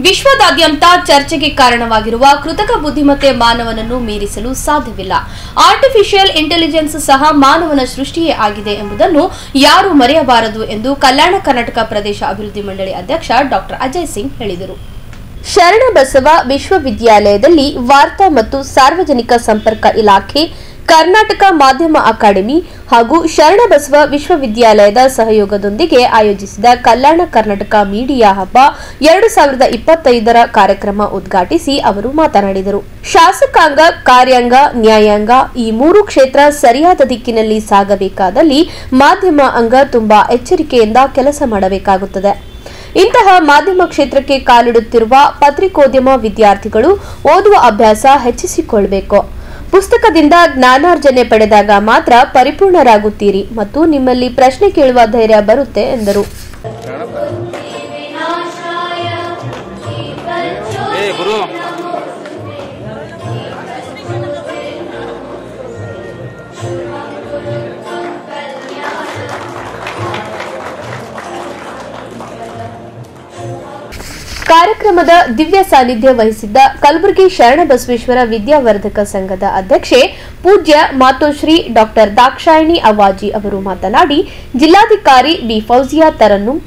ವಿಶ್ವದಾದ್ಯಂತ ಚರ್ಚೆಗೆ ಕಾರಣವಾಗಿರುವ ಕೃತಕ ಬುದ್ಧಿಮತ್ತೆ ಮಾನವನನ್ನು ಮೀರಿಸಲು ಸಾಧ್ಯವಿಲ್ಲ. ಆರ್ಟಿಫಿಷಿಯಲ್ ಇಂಟೆಲಿಜೆನ್ಸ್ ಸಹ ಮಾನವನ ಸೃಷ್ಟಿಯೇ ಆಗಿದೆ ಎಂಬುದನ್ನು ಯಾರೂ ಮರೆಯಬಾರದು ಎಂದು ಕಲ್ಯಾಣ ಕರ್ನಾಟಕ ಪ್ರದೇಶ ಅಭಿವೃದ್ಧಿ ಮಂಡಳಿ ಅಧ್ಯಕ್ಷ ಡಾ ಅಜಯ್ ಸಿಂಗ್ ಹೇಳಿದರು. ಶರಣಬಸವ ವಿಶ್ವವಿದ್ಯಾಲಯದಲ್ಲಿ ವಾರ್ತಾ ಮತ್ತು ಸಾರ್ವಜನಿಕ ಸಂಪರ್ಕ ಇಲಾಖೆ, ಕರ್ನಾಟಕ ಮಾಧ್ಯಮ ಅಕಾಡೆಮಿ ಹಾಗೂ ಶರಣಬಸವ ವಿಶ್ವವಿದ್ಯಾಲಯದ ಸಹಯೋಗದೊಂದಿಗೆ ಆಯೋಜಿಸಿದ ಕಲ್ಯಾಣ ಕರ್ನಾಟಕ ಮೀಡಿಯಾ ಹಬ್ಬ 2025ರ ಕಾರ್ಯಕ್ರಮ ಉದ್ಘಾಟಿಸಿ ಅವರು ಮಾತನಾಡಿದರು. ಶಾಸಕಾಂಗ, ಕಾರ್ಯಾಂಗ, ನ್ಯಾಯಾಂಗ ಈ ಮೂರು ಕ್ಷೇತ್ರ ಸರಿಯಾದ ದಿಕ್ಕಿನಲ್ಲಿ ಸಾಗಬೇಕಾದಲ್ಲಿ ಮಾಧ್ಯಮ ಅಂಗ ತುಂಬಾ ಎಚ್ಚರಿಕೆಯಿಂದ ಕೆಲಸ ಮಾಡಬೇಕಾಗುತ್ತದೆ. ಇಂತಹ ಮಾಧ್ಯಮ ಕ್ಷೇತ್ರಕ್ಕೆ ಕಾಲಿಡುತ್ತಿರುವ ಪತ್ರಿಕೋದ್ಯಮ ವಿದ್ಯಾರ್ಥಿಗಳು ಓದುವ ಅಭ್ಯಾಸ ಹೆಚ್ಚಿಸಿಕೊಳ್ಳಬೇಕು. ಪುಸ್ತಕದಿಂದ ಜ್ಞಾನಾರ್ಜನೆ ಪಡೆದಾಗ ಮಾತ್ರ ಪರಿಪೂರ್ಣರಾಗುತ್ತೀರಿ ಮತ್ತು ನಿಮ್ಮಲ್ಲಿ ಪ್ರಶ್ನೆ ಕೇಳುವ ಧೈರ್ಯ ಬರುತ್ತೆ ಎಂದರು. ಕಾರ್ಯಕ್ರಮದ ದಿವ್ಯ ಸಾನ್ನಿಧ್ಯ ವಹಿಸಿದ್ದ ಕಲಬುರಗಿ ಶರಣಬಸವೇಶ್ವರ ವಿದ್ಯಾವರ್ಧಕ ಸಂಘದ ಅಧ್ಯಕ್ಷೆ ಪೂಜ್ಯ ಮಾತೋಶ್ರೀ ಡಾ ದಾಕ್ಷಾಯಿಣಿ ಅವಾಜಿ ಅವರು ಮಾತನಾಡಿ, ಜಿಲ್ಲಾಧಿಕಾರಿ ಬಿ ಫೌಜಿಯಾ ತರನ್ನುಂ,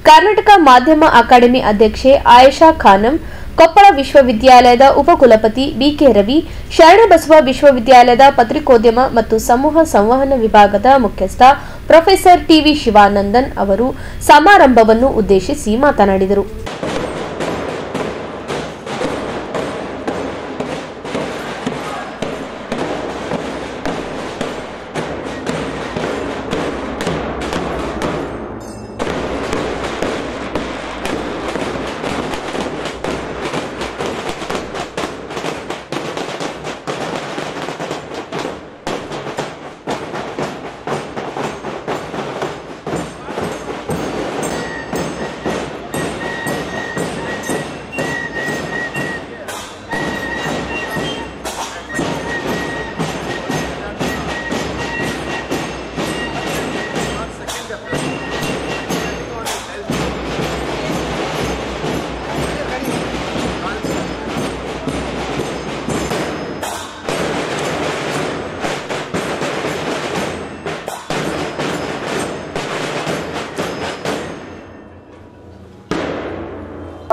ಕರ್ನಾಟಕ ಮಾಧ್ಯಮ ಅಕಾಡೆಮಿ ಅಧ್ಯಕ್ಷೆ ಆಯೇಷಾ ಖಾನಂ, ಕೊಪ್ಪಳ ವಿಶ್ವವಿದ್ಯಾಲಯದ ಉಪಕುಲಪತಿ ಬಿಕೆ ರವಿ, ಶರಣಬಸವ ವಿಶ್ವವಿದ್ಯಾಲಯದ ಪತ್ರಿಕೋದ್ಯಮ ಮತ್ತು ಸಮೂಹ ಸಂವಹನ ವಿಭಾಗದ ಮುಖ್ಯಸ್ಥ ಪ್ರೊಫೆಸರ್ ಟಿವಿ ಶಿವಾನಂದನ್ ಅವರು ಸಮಾರಂಭವನ್ನು ಉದ್ದೇಶಿಸಿ ಮಾತನಾಡಿದರು.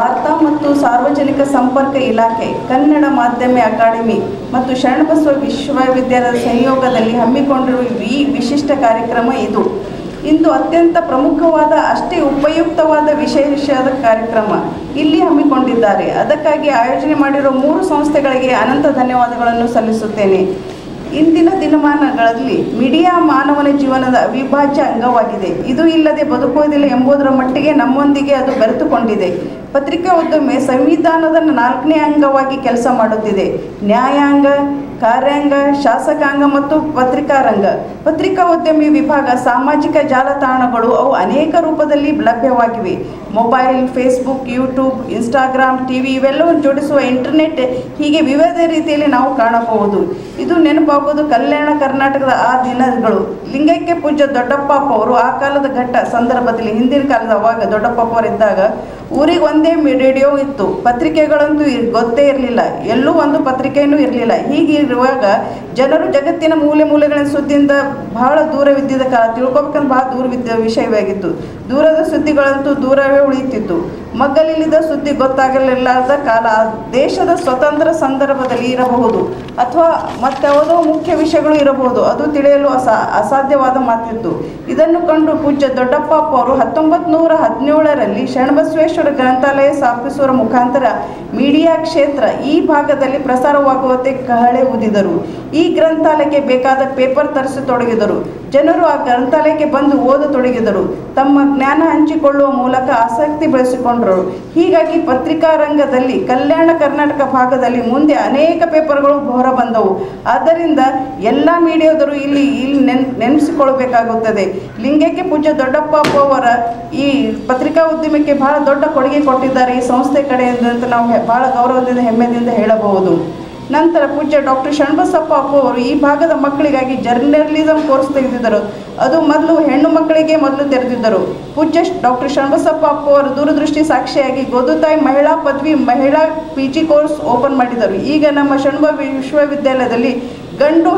ವಾರ್ತಾ ಮತ್ತು ಸಾರ್ವಜನಿಕ ಸಂಪರ್ಕ ಇಲಾಖೆ, ಕನ್ನಡ ಮಾಧ್ಯಮ ಅಕಾಡೆಮಿ ಮತ್ತು ಶರಣಬಸವ ವಿಶ್ವವಿದ್ಯಾಲಯದ ಸಹಯೋಗದಲ್ಲಿ ಹಮ್ಮಿಕೊಂಡಿರುವ ಈ ವಿಶಿಷ್ಟ ಕಾರ್ಯಕ್ರಮ ಇದು. ಇಂದು ಅತ್ಯಂತ ಪ್ರಮುಖವಾದ, ಅಷ್ಟೇ ಉಪಯುಕ್ತವಾದ ವಿಶೇಷದ ಕಾರ್ಯಕ್ರಮ ಇಲ್ಲಿ ಹಮ್ಮಿಕೊಂಡಿದ್ದಾರೆ. ಅದಕ್ಕಾಗಿ ಆಯೋಜನೆ ಮಾಡಿರುವ 3 ಸಂಸ್ಥೆಗಳಿಗೆ ಅನಂತ ಧನ್ಯವಾದಗಳನ್ನು ಸಲ್ಲಿಸುತ್ತೇನೆ. ಇಂದಿನ ದಿನಮಾನಗಳಲ್ಲಿ ಮೀಡಿಯಾ ಮಾನವನ ಜೀವನದ ಅವಿಭಾಜ್ಯ ಅಂಗವಾಗಿದೆ. ಇದು ಇಲ್ಲದೆ ಬದುಕುವುದಿಲ್ಲ ಎಂಬುದರ ಮಟ್ಟಿಗೆ ನಮ್ಮೊಂದಿಗೆ ಅದು ಬೆರೆತುಕೊಂಡಿದೆ. ಪತ್ರಿಕಾ ಉದ್ಯಮ ಸಂವಿಧಾನದ 4ನೇ ಅಂಗವಾಗಿ ಕೆಲಸ ಮಾಡುತ್ತಿದೆ. ನ್ಯಾಯಾಂಗ, ಕಾರ್ಯಾಂಗ, ಶಾಸಕಾಂಗ ಮತ್ತು ಪತ್ರಿಕಾರಂಗ. ಪತ್ರಿಕಾ ಉದ್ಯಮಿ ವಿಭಾಗ, ಸಾಮಾಜಿಕ ಜಾಲತಾಣಗಳು ಅವು ಅನೇಕ ರೂಪದಲ್ಲಿ ಲಭ್ಯವಾಗಿವೆ. Mobile, Facebook, YouTube, Instagram, TV ಇವೆಲ್ಲವನ್ನು ಜೋಡಿಸುವ ಇಂಟರ್ನೆಟ್, ಹೀಗೆ ವಿವಿಧ ರೀತಿಯಲ್ಲಿ ನಾವು ಕಾಣಬಹುದು. ಇದು ನೆನಪಾಗುವುದು ಕಲ್ಯಾಣ ಕರ್ನಾಟಕದ ಆ ದಿನಗಳು. ಲಿಂಗೈಕ್ಯ ಪೂಜ್ಯ ದೊಡ್ಡಪ್ಪ ಅವರು ಆ ಕಾಲದ ಸಂದರ್ಭದಲ್ಲಿ, ಹಿಂದಿನ ಕಾಲದ ಅವಾಗ ದೊಡ್ಡಪ್ಪ ಅವರಿದ್ದಾಗ ಊರಿಗೆ ಒಂದೇ ರೇಡಿಯೋ ಇತ್ತು. ಪತ್ರಿಕೆಗಳಂತೂ ಗೊತ್ತೇ ಇರಲಿಲ್ಲ, ಎಲ್ಲೂ ಒಂದು ಪತ್ರಿಕೆಯೂ ಇರಲಿಲ್ಲ. ಹೀಗಿರುವಾಗ ಜನರು ಜಗತ್ತಿನ ಮೂಲೆಗಳ ಸುದ್ದಿಯಿಂದ ಬಹಳ ದೂರವಿದ್ದ ಕಾಲ, ತಿಳ್ಕೊಬೇಕಂದ್ರೆ ಬಹಳ ದೂರವಿದ್ದ ವಿಷಯವಾಗಿತ್ತು. ದೂರದ ಸುದ್ದಿಗಳಂತೂ ದೂರವೇ ಉಳಿಯುತ್ತಿತ್ತು. ಮಗ್ಗಲಿಲ್ಲದ ಸುದ್ದಿ ಗೊತ್ತಾಗಲಿಲ್ಲದ ಕಾಲ. ದೇಶದ ಸ್ವತಂತ್ರ ಸಂದರ್ಭದಲ್ಲಿ ಇರಬಹುದು ಅಥವಾ ಮತ್ತಾವುದೋ ಮುಖ್ಯ ವಿಷಯಗಳು ಇರಬಹುದು, ಅದು ತಿಳಿಯಲು ಅಸಾಧ್ಯವಾದ ಮಾತಿತ್ತು. ಇದನ್ನು ಕಂಡು ಪೂಜ್ಯ ದೊಡ್ಡಪ್ಪ ಅವರು 1917ರಲ್ಲಿ ಶರಣಬಸವೇಶ್ವರ ಗ್ರಂಥಾಲಯ ಸ್ಥಾಪಿಸುವ ಮುಖಾಂತರ ಮೀಡಿಯಾ ಕ್ಷೇತ್ರ ಈ ಭಾಗದಲ್ಲಿ ಪ್ರಸಾರವಾಗುವಂತೆ ಕಹಳೆ ಊದಿದರು. ಈ ಗ್ರಂಥಾಲಯಕ್ಕೆ ಬೇಕಾದ ಪೇಪರ್ ತರಿಸತೊಡಗಿದರು. ಜನರು ಆ ಗ್ರಂಥಾಲಯಕ್ಕೆ ಬಂದು ಓದತೊಡಗಿದರು. ತಮ್ಮ ಜ್ಞಾನ ಹಂಚಿಕೊಳ್ಳುವ ಮೂಲಕ ಆಸಕ್ತಿ ಬೆಳೆಸಿಕೊಂಡರು. ಹೀಗಾಗಿ ಪತ್ರಿಕಾ ರಂಗದಲ್ಲಿ ಕಲ್ಯಾಣ ಕರ್ನಾಟಕ ಭಾಗದಲ್ಲಿ ಮುಂದೆ ಅನೇಕ ಪೇಪರ್ಗಳು ಹೊರಬಂದವು. ಆದ್ದರಿಂದ ಎಲ್ಲ ಮೀಡಿಯಾದರು ಇಲ್ಲಿ ನೆನೆಸಿಕೊಳ್ಳಬೇಕಾಗುತ್ತದೆ. ಲಿಂಗೈಕ್ಯ ಪೂಜ್ಯ ದೊಡ್ಡಪ್ಪ ಅವರ ಈ ಪತ್ರಿಕಾ ಉದ್ಯಮಕ್ಕೆ ಬಹಳ ದೊಡ್ಡ ಕೊಡುಗೆ ಕೊಟ್ಟಿದ್ದಾರೆ ಈ ಸಂಸ್ಥೆ ಕಡೆಯಿಂದ ಅಂತ ನಾವು ಬಹಳ ಗೌರವದಿಂದ ಹೆಮ್ಮೆಯಿಂದ ಹೇಳಬಹುದು. ನಂತರ ಪೂಜ್ಯ ಡಾಕ್ಟರ್ ಶರಣಬಸಪ್ಪ ಅಪ್ಪು ಅವರು ಈ ಭಾಗದ ಮಕ್ಕಳಿಗಾಗಿ ಜರ್ನಲಿಸಮ್ ಕೋರ್ಸ್ ತೆಗೆದಿದ್ದರು. ಅದು ಮೊದಲು ಹೆಣ್ಣು ಮಕ್ಕಳಿಗೆ ಮೊದಲು ತೆರೆದಿದ್ದರು. ಪೂಜ್ಯ ಡಾಕ್ಟರ್ ಶರಣಬಸಪ್ಪ ಅಪ್ಪು ಅವರು ದೂರದೃಷ್ಟಿ ಸಾಕ್ಷಿಯಾಗಿ ಗೋದುತಾಯಿ ಮಹಿಳಾ ಪದವಿ ಮಹಿಳಾ PG ಕೋರ್ಸ್ ಓಪನ್ ಮಾಡಿದರು. ಈಗ ನಮ್ಮ ಶರಣಬ ವಿಶ್ವವಿದ್ಯಾಲಯದಲ್ಲಿ ಗಂಡು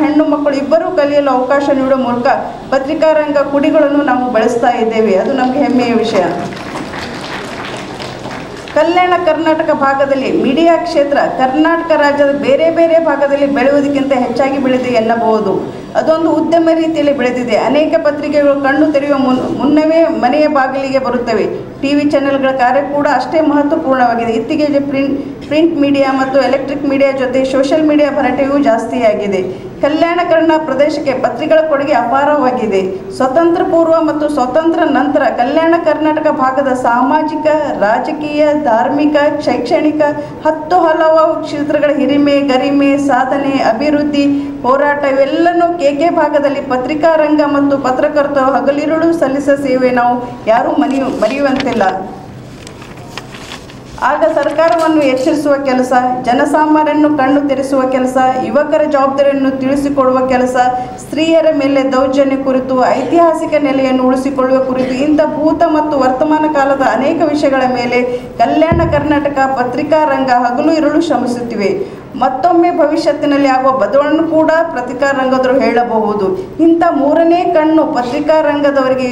ಹೆಣ್ಣು ಮಕ್ಕಳು ಇಬ್ಬರೂ ಕಲಿಯಲು ಅವಕಾಶ ನೀಡುವ ಮೂಲಕ ಪತ್ರಿಕಾರಂಗ ಕುಡಿಗಳನ್ನು ನಾವು ಬೆಳೆಸ್ತಾ ಇದ್ದೇವೆ. ಅದು ನಮಗೆ ಹೆಮ್ಮೆಯ ವಿಷಯ. ಕಲ್ಯಾಣ ಕರ್ನಾಟಕ ಭಾಗದಲ್ಲಿ ಮೀಡಿಯಾ ಕ್ಷೇತ್ರ ಕರ್ನಾಟಕ ರಾಜ್ಯದ ಬೇರೆ ಬೇರೆ ಭಾಗದಲ್ಲಿ ಬೆಳೆಯುವುದಕ್ಕಿಂತ ಹೆಚ್ಚಾಗಿ ಬೆಳೆದಿದೆ ಎನ್ನಬಹುದು. ಅದೊಂದು ಉದ್ಯಮ ರೀತಿಯಲ್ಲಿ ಬೆಳೆದಿದೆ. ಅನೇಕ ಪತ್ರಿಕೆಗಳು ಕಣ್ಣು ತೆರೆಯುವ ಮುನ್ನವೇ ಮನೆಯ ಬಾಗಿಲಿಗೆ ಬರುತ್ತವೆ. TV ಚಾನೆಲ್ಗಳ ಕಾರ್ಯ ಕೂಡ ಅಷ್ಟೇ ಮಹತ್ವಪೂರ್ಣವಾಗಿದೆ. ಇತ್ತೀಚೆಗೆ ಪ್ರಿಂಟ್ ಮೀಡಿಯಾ ಮತ್ತು ಎಲೆಕ್ಟ್ರಿಕ್ ಮೀಡಿಯಾ ಜೊತೆ ಸೋಷಿಯಲ್ ಮೀಡಿಯಾ ಭರಾಟೆಯೂ ಜಾಸ್ತಿಯಾಗಿದೆ. ಕಲ್ಯಾಣ ಕರ್ನಾಟಕ ಪ್ರದೇಶಕ್ಕೆ ಪತ್ರಿಕೆಗಳ ಕೊಡುಗೆ ಅಪಾರವಾಗಿದೆ. ಸ್ವತಂತ್ರ ಪೂರ್ವ ಮತ್ತು ಸ್ವತಂತ್ರ ನಂತರ ಕಲ್ಯಾಣ ಕರ್ನಾಟಕ ಭಾಗದ ಸಾಮಾಜಿಕ, ರಾಜಕೀಯ, ಧಾರ್ಮಿಕ, ಶೈಕ್ಷಣಿಕ ಹಲವು ಕ್ಷೇತ್ರಗಳ ಹಿರಿಮೆ, ಗರಿಮೆ, ಸಾಧನೆ, ಅಭಿವೃದ್ಧಿ, ಹೋರಾಟ ಇವೆಲ್ಲನೂ KK ಭಾಗದಲ್ಲಿ ಪತ್ರಿಕಾ ರಂಗ ಮತ್ತು ಪತ್ರಕರ್ತರು ಹಗಲಿರುಳು ಸಲ್ಲಿಸಿದ ಸೇವೆ ನಾವು ಯಾರೂ ಮರೆಯುವಂತಿಲ್ಲ. ಆಗ ಸರ್ಕಾರವನ್ನು ಎಚ್ಚರಿಸುವ ಕೆಲಸ, ಜನಸಾಮಾನ್ಯರನ್ನು ಕಣ್ಣು ತೆರೆಸುವ ಕೆಲಸ, ಯುವಕರ ಜವಾಬ್ದಾರಿಯನ್ನು ತಿಳಿಸಿಕೊಡುವ ಕೆಲಸ, ಸ್ತ್ರೀಯರ ಮೇಲೆ ದೌರ್ಜನ್ಯ ಕುರಿತು, ಐತಿಹಾಸಿಕ ನೆಲೆಯನ್ನು ಉಳಿಸಿಕೊಳ್ಳುವ ಕುರಿತು ಇಂಥ ಭೂತ ಮತ್ತು ವರ್ತಮಾನ ಕಾಲದ ಅನೇಕ ವಿಷಯಗಳ ಮೇಲೆ ಕಲ್ಯಾಣ ಕರ್ನಾಟಕ ಪತ್ರಿಕಾ ರಂಗ ಹಗಲು ಇರುಳು ಶ್ರಮಿಸುತ್ತಿವೆ. ಮತ್ತೊಮ್ಮೆ ಭವಿಷ್ಯತ್ತಿನಲ್ಲಿ ಆಗುವ ಬದಲಾವಣೆಯನ್ನು ಕೂಡ ಪತ್ರಿಕಾ ರಂಗದವರು ಹೇಳಬಹುದು. ಇಂಥ ಮೂರನೇ ಕಣ್ಣು ಪತ್ರಿಕಾ ರಂಗದವರಿಗೆ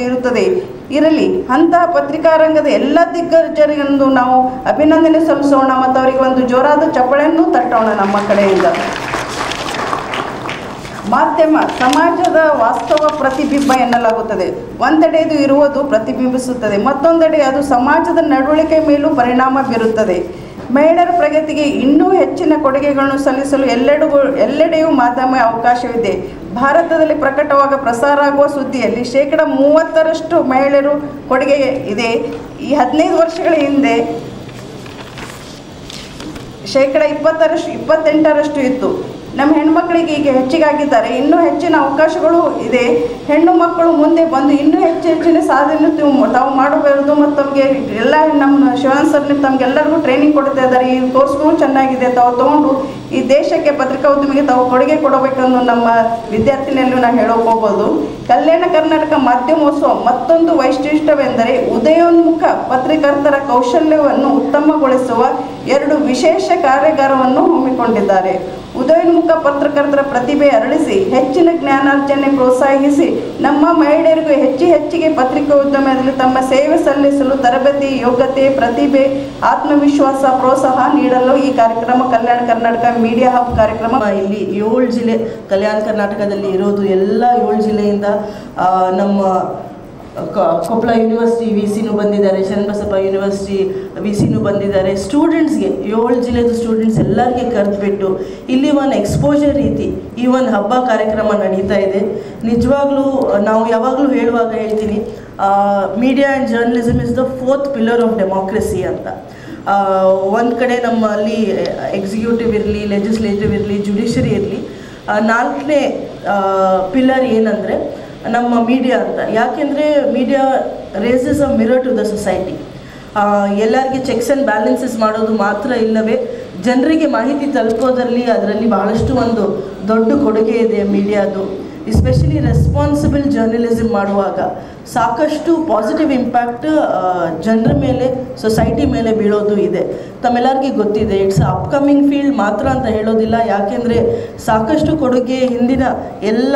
ಇರಲಿ. ಅಂತಹ ಪತ್ರಿಕಾ ರಂಗದ ಎಲ್ಲ ದಿಗ್ಗಜರಿಗೆಂದು ನಾವು ಅಭಿನಂದನೆ ಸಲ್ಲಿಸೋಣ ಮತ್ತು ಅವರಿಗೆ ಒಂದು ಜೋರಾದ ಚಪ್ಪಳೆಯನ್ನು ತಟ್ಟೋಣ ನಮ್ಮ ಕಡೆಯಿಂದ. ಮಾಧ್ಯಮ ಸಮಾಜದ ವಾಸ್ತವ ಪ್ರತಿಬಿಂಬ ಎನ್ನಲಾಗುತ್ತದೆ. ಒಂದೆಡೆ ಇದು ಇರುವುದು ಪ್ರತಿಬಿಂಬಿಸುತ್ತದೆ, ಮತ್ತೊಂದೆಡೆ ಅದು ಸಮಾಜದ ನಡವಳಿಕೆ ಮೇಲೂ ಪರಿಣಾಮ ಬೀರುತ್ತದೆ. ಮಹಿಳೆಯರ ಪ್ರಗತಿಗೆ ಇನ್ನೂ ಹೆಚ್ಚಿನ ಕೊಡುಗೆಗಳನ್ನು ಸಲ್ಲಿಸಲು ಎಲ್ಲೆಡೆಯೂ ಮಾಧ್ಯಮ ಅವಕಾಶವಿದೆ. ಭಾರತದಲ್ಲಿ ಪ್ರಸಾರ ಆಗುವ ಸುದ್ದಿಯಲ್ಲಿ 30% ಮಹಿಳೆಯರು ಕೊಡುಗೆ ಇದೆ. ಈ 15 ವರ್ಷಗಳ ಹಿಂದೆ 28% ಇತ್ತು. ನಮ್ಮ ಹೆಣ್ಮಕ್ಳಿಗೆ ಈಗ ಹೆಚ್ಚಿಗಾಗಿದ್ದಾರೆ. ಇನ್ನೂ ಹೆಚ್ಚಿನ ಅವಕಾಶಗಳು ಇದೆ. ಹೆಣ್ಣು ಮಕ್ಕಳು ಮುಂದೆ ಬಂದು ಇನ್ನೂ ಹೆಚ್ಚಿನ ಸಾಧನೆ ತಾವು ಮಾಡಬಹುದು. ಮತ್ತು ತಮಗೆ ಎಲ್ಲ ನಮ್ಮ ಶಿವನ್ ಸರ್ ತಮಗೆಲ್ಲರಿಗೂ ಟ್ರೈನಿಂಗ್ ಕೊಡ್ತಾ ಇದ್ದಾರೆ. ಈ ಕೋರ್ಸ್ಗಳು ಚೆನ್ನಾಗಿದೆ. ತಾವು ತೊಗೊಂಡು ಈ ದೇಶಕ್ಕೆ ಪತ್ರಿಕಾ ಉದ್ಯಮಿಗೆ ತಾವು ಕೊಡುಗೆ ಕೊಡಬೇಕೆಂದು ನಮ್ಮ ವಿದ್ಯಾರ್ಥಿನಿಯಲ್ಲೂ ನಾವು ಹೇಳೋಕೆ ಹೋಗ್ಬೋದು. ಕಲ್ಯಾಣ ಕರ್ನಾಟಕ ಮಾಧ್ಯಮೋತ್ಸವ ಮತ್ತೊಂದು ವೈಶಿಷ್ಟ್ಯವೆಂದರೆ ಉದಯೋನ್ಮುಖ ಪತ್ರಕರ್ತರ ಕೌಶಲ್ಯವನ್ನು ಉತ್ತಮಗೊಳಿಸುವ 2 ವಿಶೇಷ ಕಾರ್ಯಾಗಾರವನ್ನು ಹಮ್ಮಿಕೊಂಡಿದ್ದಾರೆ. ಉದಯೋನ್ಮುಖ ಪತ್ರಕರ್ತರ ಪ್ರತಿಭೆ ಅರಳಿಸಿ ಹೆಚ್ಚಿನ ಜ್ಞಾನಾರ್ಜನೆ ಪ್ರೋತ್ಸಾಹಿಸಿ ನಮ್ಮ ಮಹಿಳೆಯರಿಗೂ ಹೆಚ್ಚಿಗೆ ಪತ್ರಿಕಾ ಉದ್ಯಮದಲ್ಲಿ ತಮ್ಮ ಸೇವೆ ಸಲ್ಲಿಸಲು ತರಬೇತಿ, ಯೋಗ್ಯತೆ, ಪ್ರತಿಭೆ, ಆತ್ಮವಿಶ್ವಾಸ, ಪ್ರೋತ್ಸಾಹ ನೀಡಲು ಈ ಕಾರ್ಯಕ್ರಮ ಕಲ್ಯಾಣ ಕರ್ನಾಟಕ ಮೀಡಿಯಾ ಹಬ್ ಕಾರ್ಯಕ್ರಮ. ಇಲ್ಲಿ 7 ಜಿಲ್ಲೆ ಕಲ್ಯಾಣ ಕರ್ನಾಟಕದಲ್ಲಿ ಇರೋದು. ಎಲ್ಲ 7 ಜಿಲ್ಲೆಯಿಂದ ನಮ್ಮ ಕೊಪ್ಪಳ ಯೂನಿವರ್ಸಿಟಿ VCನೂ ಬಂದಿದ್ದಾರೆ, ಶರಣಬಸಪ್ಪ ಯೂನಿವರ್ಸಿಟಿ VCನೂ ಬಂದಿದ್ದಾರೆ. ಸ್ಟೂಡೆಂಟ್ಸ್ಗೆ 7 ಜಿಲ್ಲೆದು ಸ್ಟೂಡೆಂಟ್ಸ್ ಎಲ್ಲರಿಗೆ ಕರೆದುಬಿಟ್ಟು ಇಲ್ಲಿ ಒಂದು ಎಕ್ಸ್ಪೋಜರ್ ರೀತಿ ಈ ಒಂದು ಹಬ್ಬ ಕಾರ್ಯಕ್ರಮ ನಡೀತಾ ಇದೆ. ನಿಜವಾಗ್ಲೂ ನಾವು ಯಾವಾಗಲೂ ಹೇಳುವಾಗ ಹೇಳ್ತೀನಿ, media and journalism is the 4th pillar of democracy ಅಂತ. ಒಂದು ಕಡೆ ನಮ್ಮಲ್ಲಿ ಎಕ್ಸಿಕ್ಯೂಟಿವ್ ಇರಲಿ, ಲೆಜಿಸ್ಲೇಟಿವ್ ಇರಲಿ, ಜುಡಿಷರಿ ಇರಲಿ, 4ನೇ ಪಿಲ್ಲರ್ ಏನಂದರೆ ನಮ್ಮ ಮೀಡಿಯಾ ಅಂತ. ಯಾಕೆಂದರೆ media raises a mirror to the society. ಎಲ್ಲರಿಗೆ ಚೆಕ್ಸ್ ಆ್ಯಂಡ್ ಬ್ಯಾಲೆನ್ಸಸ್ ಮಾಡೋದು ಮಾತ್ರ ಇಲ್ಲವೇ ಜನರಿಗೆ ಮಾಹಿತಿ ತಲುಪೋದರಲ್ಲಿ ಅದರಲ್ಲಿ ಬಹಳಷ್ಟು ಒಂದು ದೊಡ್ಡ ಕೊಡುಗೆ ಇದೆ ಮೀಡಿಯಾದು. ಎಸ್ಪೆಷಲಿ ರೆಸ್ಪಾನ್ಸಿಬಲ್ ಜರ್ನಲಿಸಮ್ ಮಾಡುವಾಗ ಸಾಕಷ್ಟು ಪಾಸಿಟಿವ್ ಇಂಪ್ಯಾಕ್ಟ್ ಜನರ ಮೇಲೆ, ಸೊಸೈಟಿ ಮೇಲೆ ಬೀಳೋದು ಇದೆ. ತಮ್ಮೆಲ್ಲರಿಗೆ ಗೊತ್ತಿದೆ, ಇಟ್ಸ್ ಅಪ್ಕಮಿಂಗ್ ಫೀಲ್ಡ್ ಮಾತ್ರ ಅಂತ ಹೇಳೋದಿಲ್ಲ. ಯಾಕೆಂದರೆ ಸಾಕಷ್ಟು ಕೊಡುಗೆ ಹಿಂದಿನ ಎಲ್ಲ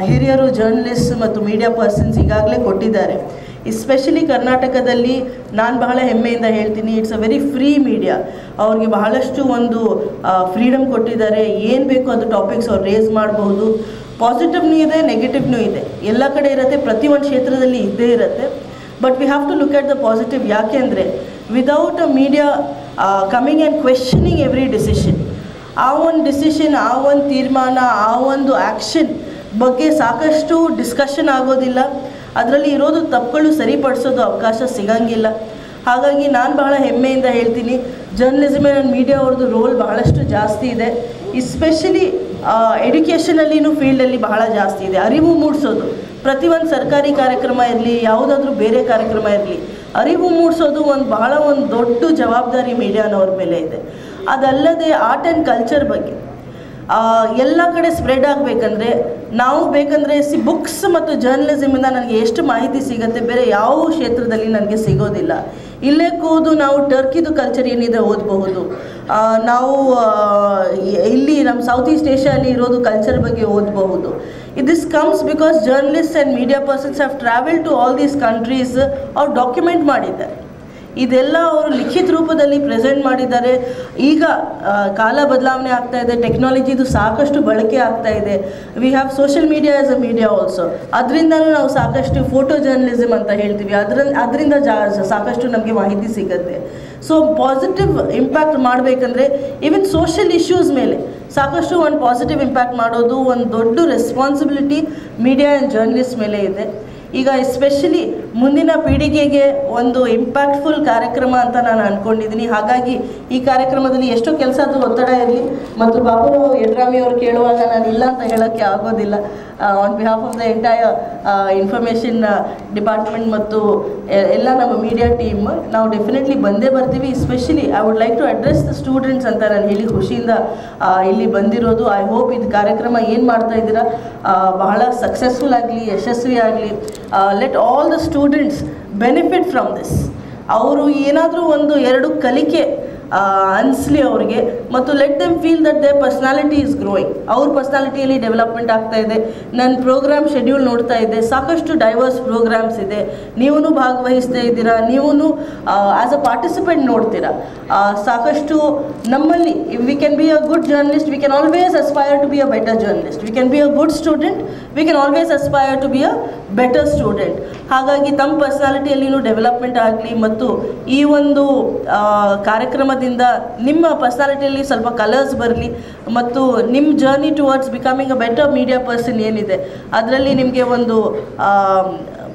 ಹಿರಿಯರು ಜರ್ನಲಿಸ್ಟ್ ಮತ್ತು ಮೀಡಿಯಾ ಪರ್ಸನ್ಸ್ ಈಗಾಗಲೇ ಕೊಟ್ಟಿದ್ದಾರೆ. ಎಸ್ಪೆಷಲಿ ಕರ್ನಾಟಕದಲ್ಲಿ ನಾನು ಬಹಳ ಹೆಮ್ಮೆಯಿಂದ ಹೇಳ್ತೀನಿ, it's a very free media. ಅವ್ರಿಗೆ ಬಹಳಷ್ಟು ಒಂದು ಫ್ರೀಡಮ್ ಕೊಟ್ಟಿದ್ದಾರೆ. ಏನು ಬೇಕು ಅದು ಟಾಪಿಕ್ಸ್ ಅವ್ರು ರೇಸ್ ಮಾಡಬಹುದು. ಪಾಸಿಟಿವ್ನೂ ಇದೆ, ನೆಗೆಟಿವ್ನೂ ಇದೆ, ಎಲ್ಲ ಕಡೆ ಇರುತ್ತೆ, ಪ್ರತಿಯೊಂದು ಕ್ಷೇತ್ರದಲ್ಲಿ ಇದ್ದೇ ಇರುತ್ತೆ. But we have to look at the positive. ಯಾಕೆಂದರೆ without a media coming and questioning every decision, ಆ ಒಂದು ಡಿಸಿಷನ್, ಆ ಒಂದು ತೀರ್ಮಾನ, ಆ ಒಂದು ಆ್ಯಕ್ಷನ್ ಬಗ್ಗೆ ಸಾಕಷ್ಟು ಡಿಸ್ಕಷನ್ ಆಗೋದಿಲ್ಲ. ಅದರಲ್ಲಿ ಇರೋದು ತಪ್ಪುಗಳು ಸರಿಪಡಿಸೋದು ಅವಕಾಶ ಸಿಗಂಗಿಲ್ಲ. ಹಾಗಾಗಿ ನಾನು ಬಹಳ ಹೆಮ್ಮೆಯಿಂದ ಹೇಳ್ತೀನಿ, ಜರ್ನಲಿಸಮ್ ಆ್ಯಂಡ್ ಮೀಡಿಯಾ ಅವ್ರದ್ದು ರೋಲ್ ಬಹಳಷ್ಟು ಜಾಸ್ತಿ ಇದೆ. ಎಸ್ಪೆಷಲಿ ಎಡ್ಯುಕೇಷನಲ್ಲಿನೂ ಫೀಲ್ಡಲ್ಲಿ ಬಹಳ ಜಾಸ್ತಿ ಇದೆ. ಅರಿವು ಮೂಡಿಸೋದು, ಪ್ರತಿಯೊಂದು ಸರ್ಕಾರಿ ಕಾರ್ಯಕ್ರಮ ಇರಲಿ, ಯಾವುದಾದ್ರೂ ಬೇರೆ ಕಾರ್ಯಕ್ರಮ ಇರಲಿ, ಅರಿವು ಮೂಡಿಸೋದು ಬಹಳ ಒಂದು ದೊಡ್ಡ ಜವಾಬ್ದಾರಿ ಮೀಡಿಯಾನವ್ರ ಮೇಲೆ ಇದೆ. ಅದಲ್ಲದೆ ಆರ್ಟ್ ಆ್ಯಂಡ್ ಕಲ್ಚರ್ ಬಗ್ಗೆ ಎಲ್ಲ ಕಡೆ ಸ್ಪ್ರೆಡ್ ಆಗಬೇಕಂದ್ರೆ ನಾವು ಬೇಕಂದರೆ ಬುಕ್ಸ್ ಮತ್ತು ಜರ್ನಲಿಸಮಿಂದ ನನಗೆ ಎಷ್ಟು ಮಾಹಿತಿ ಸಿಗುತ್ತೆ, ಬೇರೆ ಯಾವ ಕ್ಷೇತ್ರದಲ್ಲಿ ನನಗೆ ಸಿಗೋದಿಲ್ಲ. ಇಲ್ಲೇ ಕೂದು ನಾವು ಟರ್ಕಿದು ಕಲ್ಚರ್ ಏನಿದೆ ಓದಬಹುದು, ನಾವು ಇಲ್ಲಿ ನಮ್ಮ ಸೌತ್ ಈಸ್ಟ್ ಏಷ್ಯಾದಲ್ಲಿ ಇರೋದು ಕಲ್ಚರ್ ಬಗ್ಗೆ ಓದಬಹುದು. This comes because journalist and media persons have travel to all these countries, ಅವ್ರು ಡಾಕ್ಯುಮೆಂಟ್ ಮಾಡಿದ್ದಾರೆ. ಇದೆಲ್ಲ ಅವರು ಲಿಖಿತ ರೂಪದಲ್ಲಿ ಪ್ರೆಸೆಂಟ್ ಮಾಡಿದ್ದಾರೆ. ಈಗ ಕಾಲ ಬದಲಾವಣೆ ಆಗ್ತಾ ಇದೆ, ಟೆಕ್ನಾಲಜಿದು ಸಾಕಷ್ಟು ಬಳಕೆ ಆಗ್ತಾ ಇದೆ. We have social media as a media also. ಅದರಿಂದಲೂ ನಾವು ಸಾಕಷ್ಟು ಫೋಟೋ ಜರ್ನಲಿಸಮ್ ಅಂತ ಹೇಳ್ತೀವಿ, ಅದರಿಂದ ಸಾಕಷ್ಟು ನಮಗೆ ಮಾಹಿತಿ ಸಿಗುತ್ತೆ. ಸೊ ಪಾಸಿಟಿವ್ ಇಂಪ್ಯಾಕ್ಟ್ ಮಾಡಬೇಕಂದ್ರೆ ಈವನ್ ಸೋಷಿಯಲ್ ಇಶ್ಯೂಸ್ ಮೇಲೆ ಸಾಕಷ್ಟು ಒಂದು ಪಾಸಿಟಿವ್ ಇಂಪ್ಯಾಕ್ಟ್ ಮಾಡೋದು ಒಂದು ದೊಡ್ಡ ರೆಸ್ಪಾನ್ಸಿಬಿಲಿಟಿ ಮೀಡಿಯಾ ಆ್ಯಂಡ್ ಜರ್ನಲಿಸ್ಟ್ ಮೇಲೆ ಇದೆ. ಈಗ ಎಸ್ಪೆಷಲಿ ಮುಂದಿನ ಪೀಳಿಗೆಗೆ ಒಂದು ಇಂಪ್ಯಾಕ್ಟ್ಫುಲ್ ಕಾರ್ಯಕ್ರಮ ಅಂತ ನಾನು ಅಂದ್ಕೊಂಡಿದ್ದೀನಿ. ಹಾಗಾಗಿ ಈ ಕಾರ್ಯಕ್ರಮದಲ್ಲಿ ಎಷ್ಟೋ ಕೆಲಸದ್ದು ಒತ್ತಡ ಇರಲಿ, ಮತ್ತು ಬಾಬುರಾವ್ ಯಡ್ರಾಮಿ ಅವರು ಕೇಳುವಾಗ ನಾನು ಇಲ್ಲ ಅಂತ ಹೇಳೋಕ್ಕೆ ಆಗೋದಿಲ್ಲ. On behalf of the entire information department ಮತ್ತು ಎಲ್ಲ ನಮ್ಮ ಮೀಡಿಯಾ ಟೀಮ್ ನಾವು ಡೆಫಿನೆಟ್ಲಿ ಬಂದೇ ಬರ್ತೀವಿ. Especially I would like to address the students ಅಂತ ನಾನು ಹೇಳಿ ಖುಷಿಯಿಂದ ಇಲ್ಲಿ ಬಂದಿರೋದು. ಐ ಹೋಪ್ ಇದು ಕಾರ್ಯಕ್ರಮ ಏನು ಮಾಡ್ತಾ ಇದ್ದೀರಾ ಬಹಳ ಸಕ್ಸಸ್ಫುಲ್ ಆಗಲಿ, ಯಶಸ್ವಿ ಆಗಲಿ. Let all the students benefit from this. ಅವರು ಏನಾದರೂ ಒಂದು ಎರಡು ಕಲಿಕೆ ಅನಿಸ್ಲಿ ಅವ್ರಿಗೆ, ಮತ್ತು let them feel that their personality is growing. ಅವ್ರ ಪರ್ಸ್ನಾಲಿಟಿಯಲ್ಲಿ ಡೆವಲಪ್ಮೆಂಟ್ ಆಗ್ತಾ ಇದೆ. ನನ್ನ ಪ್ರೋಗ್ರಾಮ್ ಶೆಡ್ಯೂಲ್ ನೋಡ್ತಾ ಇದ್ದೆ, ಸಾಕಷ್ಟು ಡೈವರ್ಸ್ ಪ್ರೋಗ್ರಾಮ್ಸ್ ಇದೆ. ನೀವೂ ಭಾಗವಹಿಸ್ತಾ ಇದ್ದೀರಾ, ನೀವೂ ಆ್ಯಸ್ ಅ ಪಾರ್ಟಿಸಿಪೆಂಟ್ ನೋಡ್ತೀರಾ. ಸಾಕಷ್ಟು ನಮ್ಮಲ್ಲಿ we can be a good journalist, we can always aspire to be a better journalist. We can be a good student, we can always aspire to be a better student. ಹಾಗಾಗಿ ತಮ್ಮ ಪರ್ಸ್ನಾಲಿಟಿಯಲ್ಲಿನೂ development ಆಗಲಿ, ಮತ್ತು ಈ ಒಂದು ಕಾರ್ಯಕ್ರಮದಿಂದ ನಿಮ್ಮ ಪರ್ಸ್ನಾಲಿಟಿಯಲ್ಲಿ ಸ್ವಲ್ಪ colours ಬರಲಿ, ಮತ್ತು ನಿಮ್ಮ journey towards becoming a better media person ಏನಿದೆ ಅದರಲ್ಲಿ ನಿಮಗೆ ಒಂದು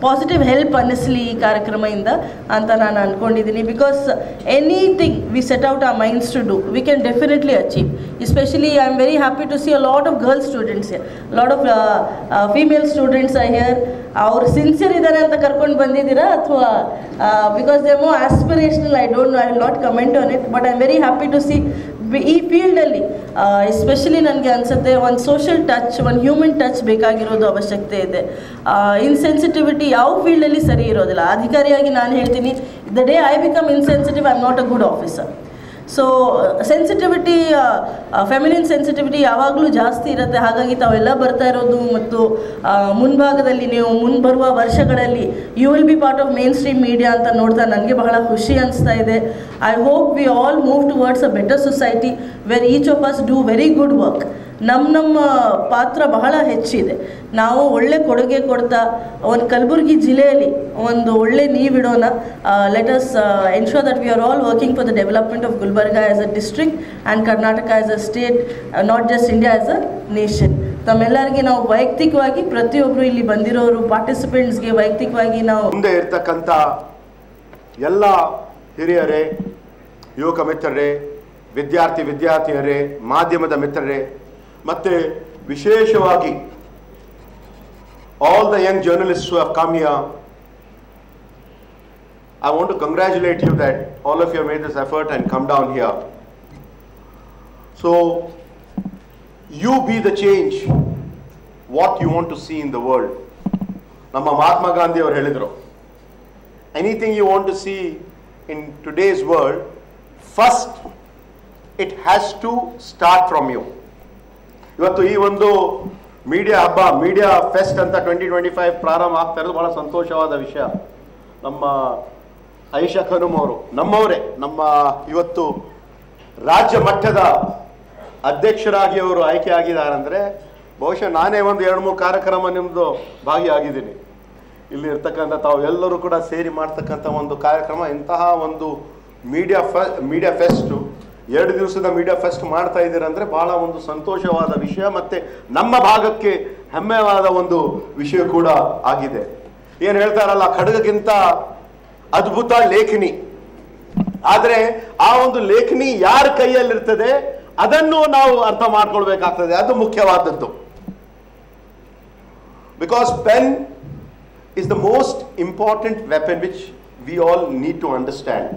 ಪಾಸಿಟಿವ್ ಹೆಲ್ಪ್ ಅನ್ನಿಸ್ಲಿ ಈ ಕಾರ್ಯಕ್ರಮದಿಂದ ಅಂತ ನಾನು ಅಂದ್ಕೊಂಡಿದ್ದೀನಿ. Because anything we set out our minds to do, we can definitely achieve. Especially I am very happy to see a lot of girl students here, lot of female students are here. ಅವರು sincere ಇದ್ದಾರೆ ಅಂತ ಕರ್ಕೊಂಡು ಬಂದಿದ್ದೀರಾ ಅಥವಾ because they more aspirational, I don't know, I will not comment on it. But I am very happy to see ಈ ಫೀಲ್ಡಲ್ಲಿ especially ನನಗೆ ಅನಿಸುತ್ತೆ ಒಂದು ಸೋಷಿಯಲ್ ಟಚ್, ಒಂದು ಹ್ಯೂಮನ್ ಟಚ್ ಬೇಕಾಗಿರೋದು ಅವಶ್ಯಕತೆ ಇದೆ. ಇನ್ಸೆನ್ಸಿಟಿವಿಟಿ ಯಾವ ಫೀಲ್ಡಲ್ಲಿ ಸರಿ ಇರೋದಿಲ್ಲ. ಅಧಿಕಾರಿಯಾಗಿ ನಾನು ಹೇಳ್ತೀನಿ, the day I become insensitive I am not a good officer. So sensitivity, feminine sensitivity ಯಾವಾಗಲೂ ಜಾಸ್ತಿ ಇರುತ್ತೆ. ಹಾಗಾಗಿ ತಾವೆಲ್ಲ ಬರ್ತಾ ಇರೋದು, ಮತ್ತು ಮುಂಭಾಗದಲ್ಲಿ ನೀವು ಮುಂಬರುವ ವರ್ಷಗಳಲ್ಲಿ you will be part of mainstream media ಅಂತ ನೋಡ್ತಾ ನನಗೆ ಬಹಳ ಖುಷಿ ಅನಿಸ್ತಾ ಇದೆ. I hope we all move towards a better society where each of us do very good work. ನಮ್ಮ ಪಾತ್ರ ಬಹಳ ಹೆಚ್ಚಿದೆ. ನಾವು ಒಳ್ಳೆ ಕೊಡುಗೆ ಕೊಡ್ತಾ ಒಂದು ಕಲಬುರಗಿ ಜಿಲ್ಲೆಯಲ್ಲಿ ಒಂದು ಒಳ್ಳೆ ನೀವಿಡೋಣ. Let us ensure that we are all working for the development of Gulbarga as a district and Karnataka as a state, not just India as a nation. ತಮ್ಮೆಲ್ಲರಿಗೆ ನಾವು ವೈಯಕ್ತಿಕವಾಗಿ, ಪ್ರತಿಯೊಬ್ಬರು ಇಲ್ಲಿ ಬಂದಿರೋರು ಪಾರ್ಟಿಸಿಪೆಂಟ್ಸ್ಗೆ ವೈಯಕ್ತಿಕವಾಗಿ ನಾವು ಮುಂದೆ ಇರ್ತಕ್ಕಂಥ ಎಲ್ಲ ಹಿರಿಯರೇ, ಯುವಕ ಮಿತ್ರರೇ, ವಿದ್ಯಾರ್ಥಿಯರೇ, ಮಾಧ್ಯಮದ ಮಿತ್ರರೇ, ಮತ್ತು ವಿಶೇಷವಾಗಿ all the young journalists who have come here, I want to congratulate you that all of you have made this effort and come down here. So you be the change what you want to see in the world. Namma Mahatma Gandhi avaru helidru, anything you want to see in today's world, first it has to start from you. ಇವತ್ತು ಈ ಒಂದು media ಹಬ್ಬ, media fest ಅಂತ 2025 ಪ್ರಾರಂಭ ಆಗ್ತಾ ಇರೋದು ಬಹಳ ಸಂತೋಷವಾದ ವಿಷಯ. ನಮ್ಮ ಐಷಾ ಖಾನಮ್ ಅವರು ನಮ್ಮವರೇ, ನಮ್ಮ ಇವತ್ತು ರಾಜ್ಯ ಮಟ್ಟದ ಅಧ್ಯಕ್ಷರಾಗಿ ಅವರು ಆಯ್ಕೆ ಆಗಿದ್ದಾರೆ. ಅಂದರೆ ಬಹುಶಃ ನಾನೇ ಒಂದು 2-3 ಕಾರ್ಯಕ್ರಮ ನಿಮ್ಮದು ಭಾಗಿಯಾಗಿದ್ದೀನಿ. ಇಲ್ಲಿ ಇರ್ತಕ್ಕಂಥ ತಾವು ಎಲ್ಲರೂ ಕೂಡ ಸೇರಿ ಮಾಡ್ತಕ್ಕಂಥ ಒಂದು ಕಾರ್ಯಕ್ರಮ, ಇಂತಹ ಒಂದು ಮೀಡಿಯಾ ಫೆಸ್ಟು, 2 ದಿವಸದ ಮೀಡಿಯಾ ಫೆಸ್ಟ್ ಮಾಡ್ತಾ ಇದ್ದೀರಂದರೆ ಬಹಳ ಒಂದು ಸಂತೋಷವಾದ ವಿಷಯ, ಮತ್ತು ನಮ್ಮ ಭಾಗಕ್ಕೆ ಹೆಮ್ಮೆವಾದ ಒಂದು ವಿಷಯ ಕೂಡ ಆಗಿದೆ. ಏನು ಹೇಳ್ತಾರಲ್ಲ, ಖಡ್ಗಕ್ಕಿಂತ ಅದ್ಭುತ ಲೇಖನಿ. ಆದರೆ ಆ ಒಂದು ಲೇಖನಿ ಯಾರ ಕೈಯಲ್ಲಿರ್ತದೆ ಅದನ್ನು ನಾವು ಅರ್ಥ ಮಾಡ್ಕೊಳ್ಬೇಕಾಗ್ತದೆ, ಅದು ಮುಖ್ಯವಾದದ್ದು. Because pen is the most important weapon which we all need to understand.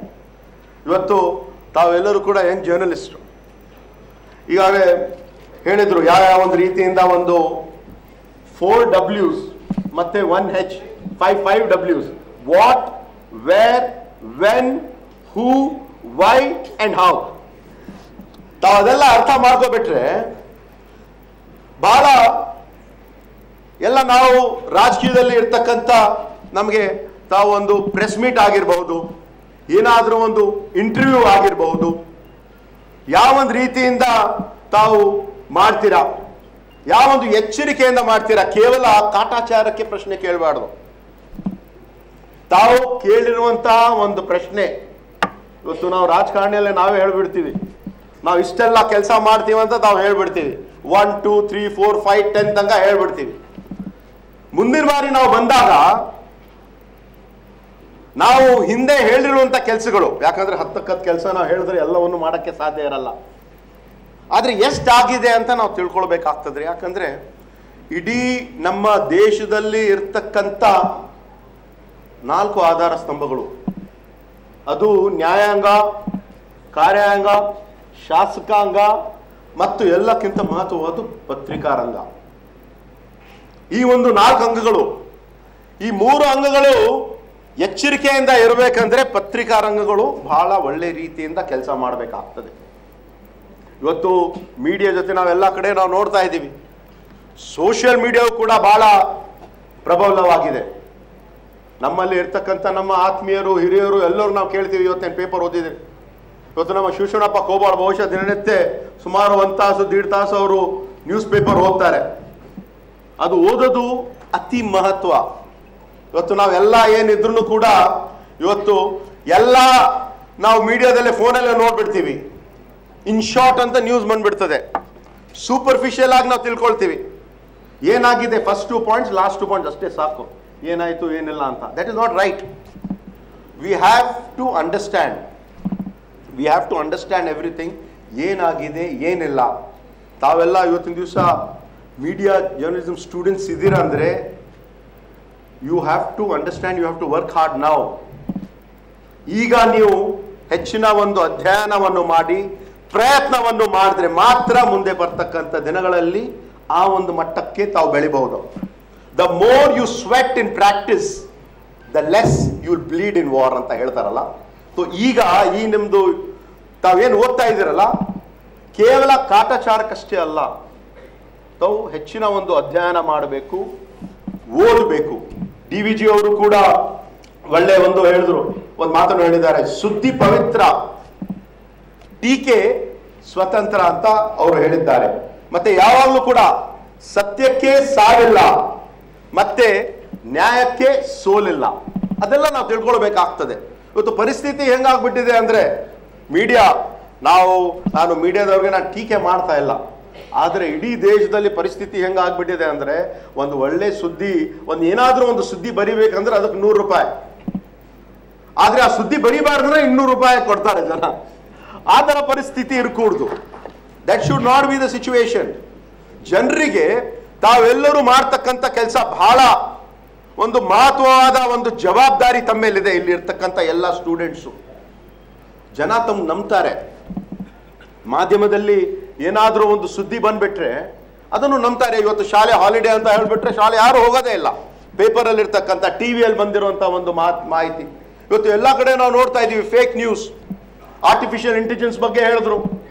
ಇವತ್ತು ತಾವೆಲ್ಲರೂ ಕೂಡ ಯಂಗ್ ಜರ್ನಲಿಸ್ಟು. ಈಗಾಗಲೇ ಹೇಳಿದರು ಯಾವ ಒಂದು ರೀತಿಯಿಂದ ಒಂದು 4 Ws ಮತ್ತು 1 H 5 Ws, what, where, when, who, why and how. ತಾವು ಅದೆಲ್ಲ ಅರ್ಥ ಮಾಡ್ಕೋಬಿಟ್ರೆ ಬಹಳ ಎಲ್ಲ ನಾವು ರಾಜಕೀಯದಲ್ಲಿ ಇರ್ತಕ್ಕಂಥ ನಮಗೆ ತಾವು ಒಂದು ಪ್ರೆಸ್ ಮೀಟ್ ಆಗಿರಬಹುದು, ಏನಾದರೂ ಒಂದು ಇಂಟರ್ವ್ಯೂ ಆಗಿರಬಹುದು, ಯಾವೊಂದು ರೀತಿಯಿಂದ ತಾವು ಮಾಡ್ತೀರಾ, ಯಾವೊಂದು ಎಚ್ಚರಿಕೆಯಿಂದ ಮಾಡ್ತೀರಾ. ಕೇವಲ ಕಾಟಾಚಾರಕ್ಕೆ ಪ್ರಶ್ನೆ ಕೇಳಬಾರ್ದು. ತಾವು ಕೇಳಿರುವಂತಹ ಒಂದು ಪ್ರಶ್ನೆ, ಇವತ್ತು ನಾವು ರಾಜಕಾರಣಿಯಲ್ಲೇ ನಾವೇ ಹೇಳ್ಬಿಡ್ತೀವಿ, ನಾವು ಇಷ್ಟೆಲ್ಲ ಕೆಲಸ ಮಾಡ್ತೀವಿ ಅಂತ ನಾವು ಹೇಳ್ಬಿಡ್ತೀವಿ. 1 2 3 4 5 10 ತನಕ ಹೇಳ್ಬಿಡ್ತೀವಿ. ಮುಂದಿನ ಬಾರಿ ನಾವು ಬಂದಾಗ ನಾವು ಹಿಂದೆ ಹೇಳಿರುವಂಥ ಕೆಲಸಗಳು, ಯಾಕಂದ್ರೆ 10 ಕೆಲಸ ನಾವು ಹೇಳಿದ್ರೆ ಎಲ್ಲವನ್ನು ಮಾಡೋಕ್ಕೆ ಸಾಧ್ಯ ಇರಲ್ಲ. ಆದರೆ ಎಷ್ಟಾಗಿದೆ ಅಂತ ನಾವು ತಿಳ್ಕೊಳ್ಬೇಕಾಗ್ತದ್ರಿ. ಯಾಕಂದ್ರೆ ಇಡೀ ನಮ್ಮ ದೇಶದಲ್ಲಿ ಇರ್ತಕ್ಕಂಥ 4 ಆಧಾರ ಸ್ತಂಭಗಳು, ಅದು ನ್ಯಾಯಾಂಗ, ಕಾರ್ಯಾಂಗ, ಶಾಸಕಾಂಗ ಮತ್ತು ಎಲ್ಲಕ್ಕಿಂತ ಮಹತ್ವವಾದ ಪತ್ರಿಕಾ ರಂಗ. ಈ ಒಂದು 4 ಅಂಗಗಳು, ಈ 3 ಅಂಗಗಳು ಎಚ್ಚರಿಕೆಯಿಂದ ಇರಬೇಕಂದ್ರೆ ಪತ್ರಿಕಾ ರಂಗಗಳು ಬಹಳ ಒಳ್ಳೆ ರೀತಿಯಿಂದ ಕೆಲಸ ಮಾಡಬೇಕಾಗ್ತದೆ. ಇವತ್ತು ಮೀಡಿಯಾ ಜೊತೆ ನಾವೆಲ್ಲ ಕಡೆ ನಾವು ನೋಡ್ತಾ ಇದ್ದೀವಿ. ಸೋಷಿಯಲ್ ಮೀಡಿಯಾವು ಕೂಡ ಬಹಳ ಪ್ರಬಲವಾಗಿದೆ. ನಮ್ಮಲ್ಲಿ ಇರ್ತಕ್ಕಂಥ ನಮ್ಮ ಆತ್ಮೀಯರು, ಹಿರಿಯರು ಎಲ್ಲರೂ ನಾವು ಕೇಳ್ತೀವಿ, ಇವತ್ತೇನು ಪೇಪರ್ ಓದಿದ್ದೀರಿ. ಇವತ್ತು ನಮ್ಮ ಶಿವಶರಣಪ್ಪ ಕೋಬಾಳ್ ಬಹುಶಃ ದಿನನಿತ್ಯ ಸುಮಾರು 1 ತಾಸು 1.5 ತಾಸು ಅವರು ನ್ಯೂಸ್ ಪೇಪರ್ ಓದ್ತಾರೆ. ಅದು ಓದೋದು ಅತಿ ಮಹತ್ವ. ಇವತ್ತು ನಾವೆಲ್ಲ ಏನಿದ್ರು ಕೂಡ ಇವತ್ತು ಎಲ್ಲ ನಾವು ಮೀಡಿಯಾದಲ್ಲೇ ಫೋನಲ್ಲೇ ನೋಡ್ಬಿಡ್ತೀವಿ. ಇನ್ ಶಾರ್ಟ್ ಅಂತ ನ್ಯೂಸ್ ಬಂದ್ಬಿಡ್ತದೆ. ಸೂಪರ್ಫಿಷಿಯಲ್ ಆಗಿ ನಾವು ತಿಳ್ಕೊಳ್ತೀವಿ ಏನಾಗಿದೆ, ಫಸ್ಟ್ 2 ಪಾಯಿಂಟ್ಸ್ ಲಾಸ್ಟ್ 2 ಪಾಯಿಂಟ್ಸ್ ಅಷ್ಟೇ ಸಾಕು, ಏನಾಯಿತು ಏನಿಲ್ಲ ಅಂತ. That is not right. We have to understand everything, ಏನಾಗಿದೆ ಏನಿಲ್ಲ. ತಾವೆಲ್ಲ ಇವತ್ತಿನ ದಿವಸ ಮೀಡಿಯಾ ಜರ್ನಲಿಸಮ್ ಸ್ಟೂಡೆಂಟ್ಸ್ ಇದ್ದೀರಾ ಅಂದರೆ you have to understand, you have to work hard now. ಈಗ ನೀವು ಹೆಚ್ಚಿನ ಒಂದು ಅಧ್ಯಯನವನ್ನು ಮಾಡಿ ಪ್ರಯತ್ನವನ್ನು ಮಾಡಿದ್ರೆ ಮಾತ್ರ ಮುಂದೆ ಬರ್ತಕ್ಕಂಥ ದಿನಗಳಲ್ಲಿ ಆ ಒಂದು ಮಟ್ಟಕ್ಕೆ ತಾವು ಬೆಳಿಬಹುದು. The more you sweat in practice the less you will bleed in war ಅಂತ ಹೇಳ್ತಾರಲ್ಲ. ಸೊ ಈಗ ಈ ನಿಮ್ಮದು ತಾವೇನು ಓದ್ತಾ ಇದ್ದೀರಲ್ಲ, ಕೇವಲ ಕಾಟಾಚಾರಕ್ಕಷ್ಟೇ ಅಲ್ಲ, ತಾವು ಹೆಚ್ಚಿನ ಒಂದು ಅಧ್ಯಯನ ಮಾಡಬೇಕು, ಓದಬೇಕು. DVG ಅವರು ಕೂಡ ಒಳ್ಳೆ ಒಂದು ಹೇಳಿದ್ರು, ಒಂದು ಮಾತನ್ನು ಹೇಳಿದ್ದಾರೆ, ಸುದ್ದಿ ಪವಿತ್ರ, ಟೀಕೆ ಸ್ವತಂತ್ರ ಅಂತ ಅವರು ಹೇಳಿದ್ದಾರೆ. ಮತ್ತೆ ಯಾವಾಗಲೂ ಕೂಡ ಸತ್ಯಕ್ಕೆ ಸಾವಿಲ್ಲ, ಮತ್ತೆ ನ್ಯಾಯಕ್ಕೆ ಸೋಲಿಲ್ಲ. ಅದೆಲ್ಲ ನಾವು ತಿಳ್ಕೊಳ್ಬೇಕಾಗ್ತದೆ. ಇವತ್ತು ಪರಿಸ್ಥಿತಿ ಹೆಂಗಾಗ್ಬಿಟ್ಟಿದೆ ಅಂದ್ರೆ ಮೀಡಿಯಾ, ನಾನು ಮೀಡಿಯಾದವ್ರಿಗೆ ನಾನು ಟೀಕೆ ಮಾಡ್ತಾ ಇಲ್ಲ, ಆದರೆ ಇಡೀ ದೇಶದಲ್ಲಿ ಪರಿಸ್ಥಿತಿ ಹೆಂಗಾಗ್ಬಿಟ್ಟಿದೆ ಅಂದ್ರೆ ಒಂದು ಒಳ್ಳೆ ಸುದ್ದಿ, ಏನಾದ್ರೂ ಒಂದು ಸುದ್ದಿ ಬರಿಬೇಕಂದ್ರೆ ಅದಕ್ಕೆ 100 ರೂಪಾಯಿ, ಆದ್ರೆ ಆ ಸುದ್ದಿ ಬರಿಬಾರ್ದ್ರೆ 200 ರೂಪಾಯಿ ಕೊಡ್ತಾರೆ ಜನ. ಆ ಥರ ಪರಿಸ್ಥಿತಿ ಇರಕೂಡ್ದು. That should not be the situation. ಜನರಿಗೆ ತಾವೆಲ್ಲರೂ ಮಾಡ್ತಕ್ಕಂಥ ಕೆಲಸ ಬಹಳ ಒಂದು ಮಹತ್ವವಾದ ಒಂದು ಜವಾಬ್ದಾರಿ ತಮ್ಮೇಲಿದೆ. ಇಲ್ಲಿ ಇರ್ತಕ್ಕಂಥ ಎಲ್ಲ ಸ್ಟೂಡೆಂಟ್ಸು ಜನ ನಂಬ್ತಾರೆ. ಮಾಧ್ಯಮದಲ್ಲಿ ಏನಾದರೂ ಒಂದು ಸುದ್ದಿ ಬಂದ್ಬಿಟ್ರೆ ಅದನ್ನು ನಂಬ್ತಾರೆ. ಇವತ್ತು ಶಾಲೆ ಹಾಲಿಡೇ ಅಂತ ಹೇಳ್ಬಿಟ್ರೆ ಶಾಲೆ ಯಾರು ಹೋಗೋದೇ ಇಲ್ಲ. ಪೇಪರಲ್ಲಿ ಇರ್ತಕ್ಕಂಥ ಟಿವಿಯಲ್ಲಿ ಬಂದಿರುವಂಥ ಒಂದು ಮಾಹಿತಿ ಇವತ್ತು ಎಲ್ಲ ಕಡೆ ನಾವು ನೋಡ್ತಾ ಇದ್ದೀವಿ. Fake news. ಆರ್ಟಿಫಿಷಿಯಲ್ ಇಂಟೆಲಿಜೆನ್ಸ್ ಬಗ್ಗೆ ಹೇಳಿದ್ರು.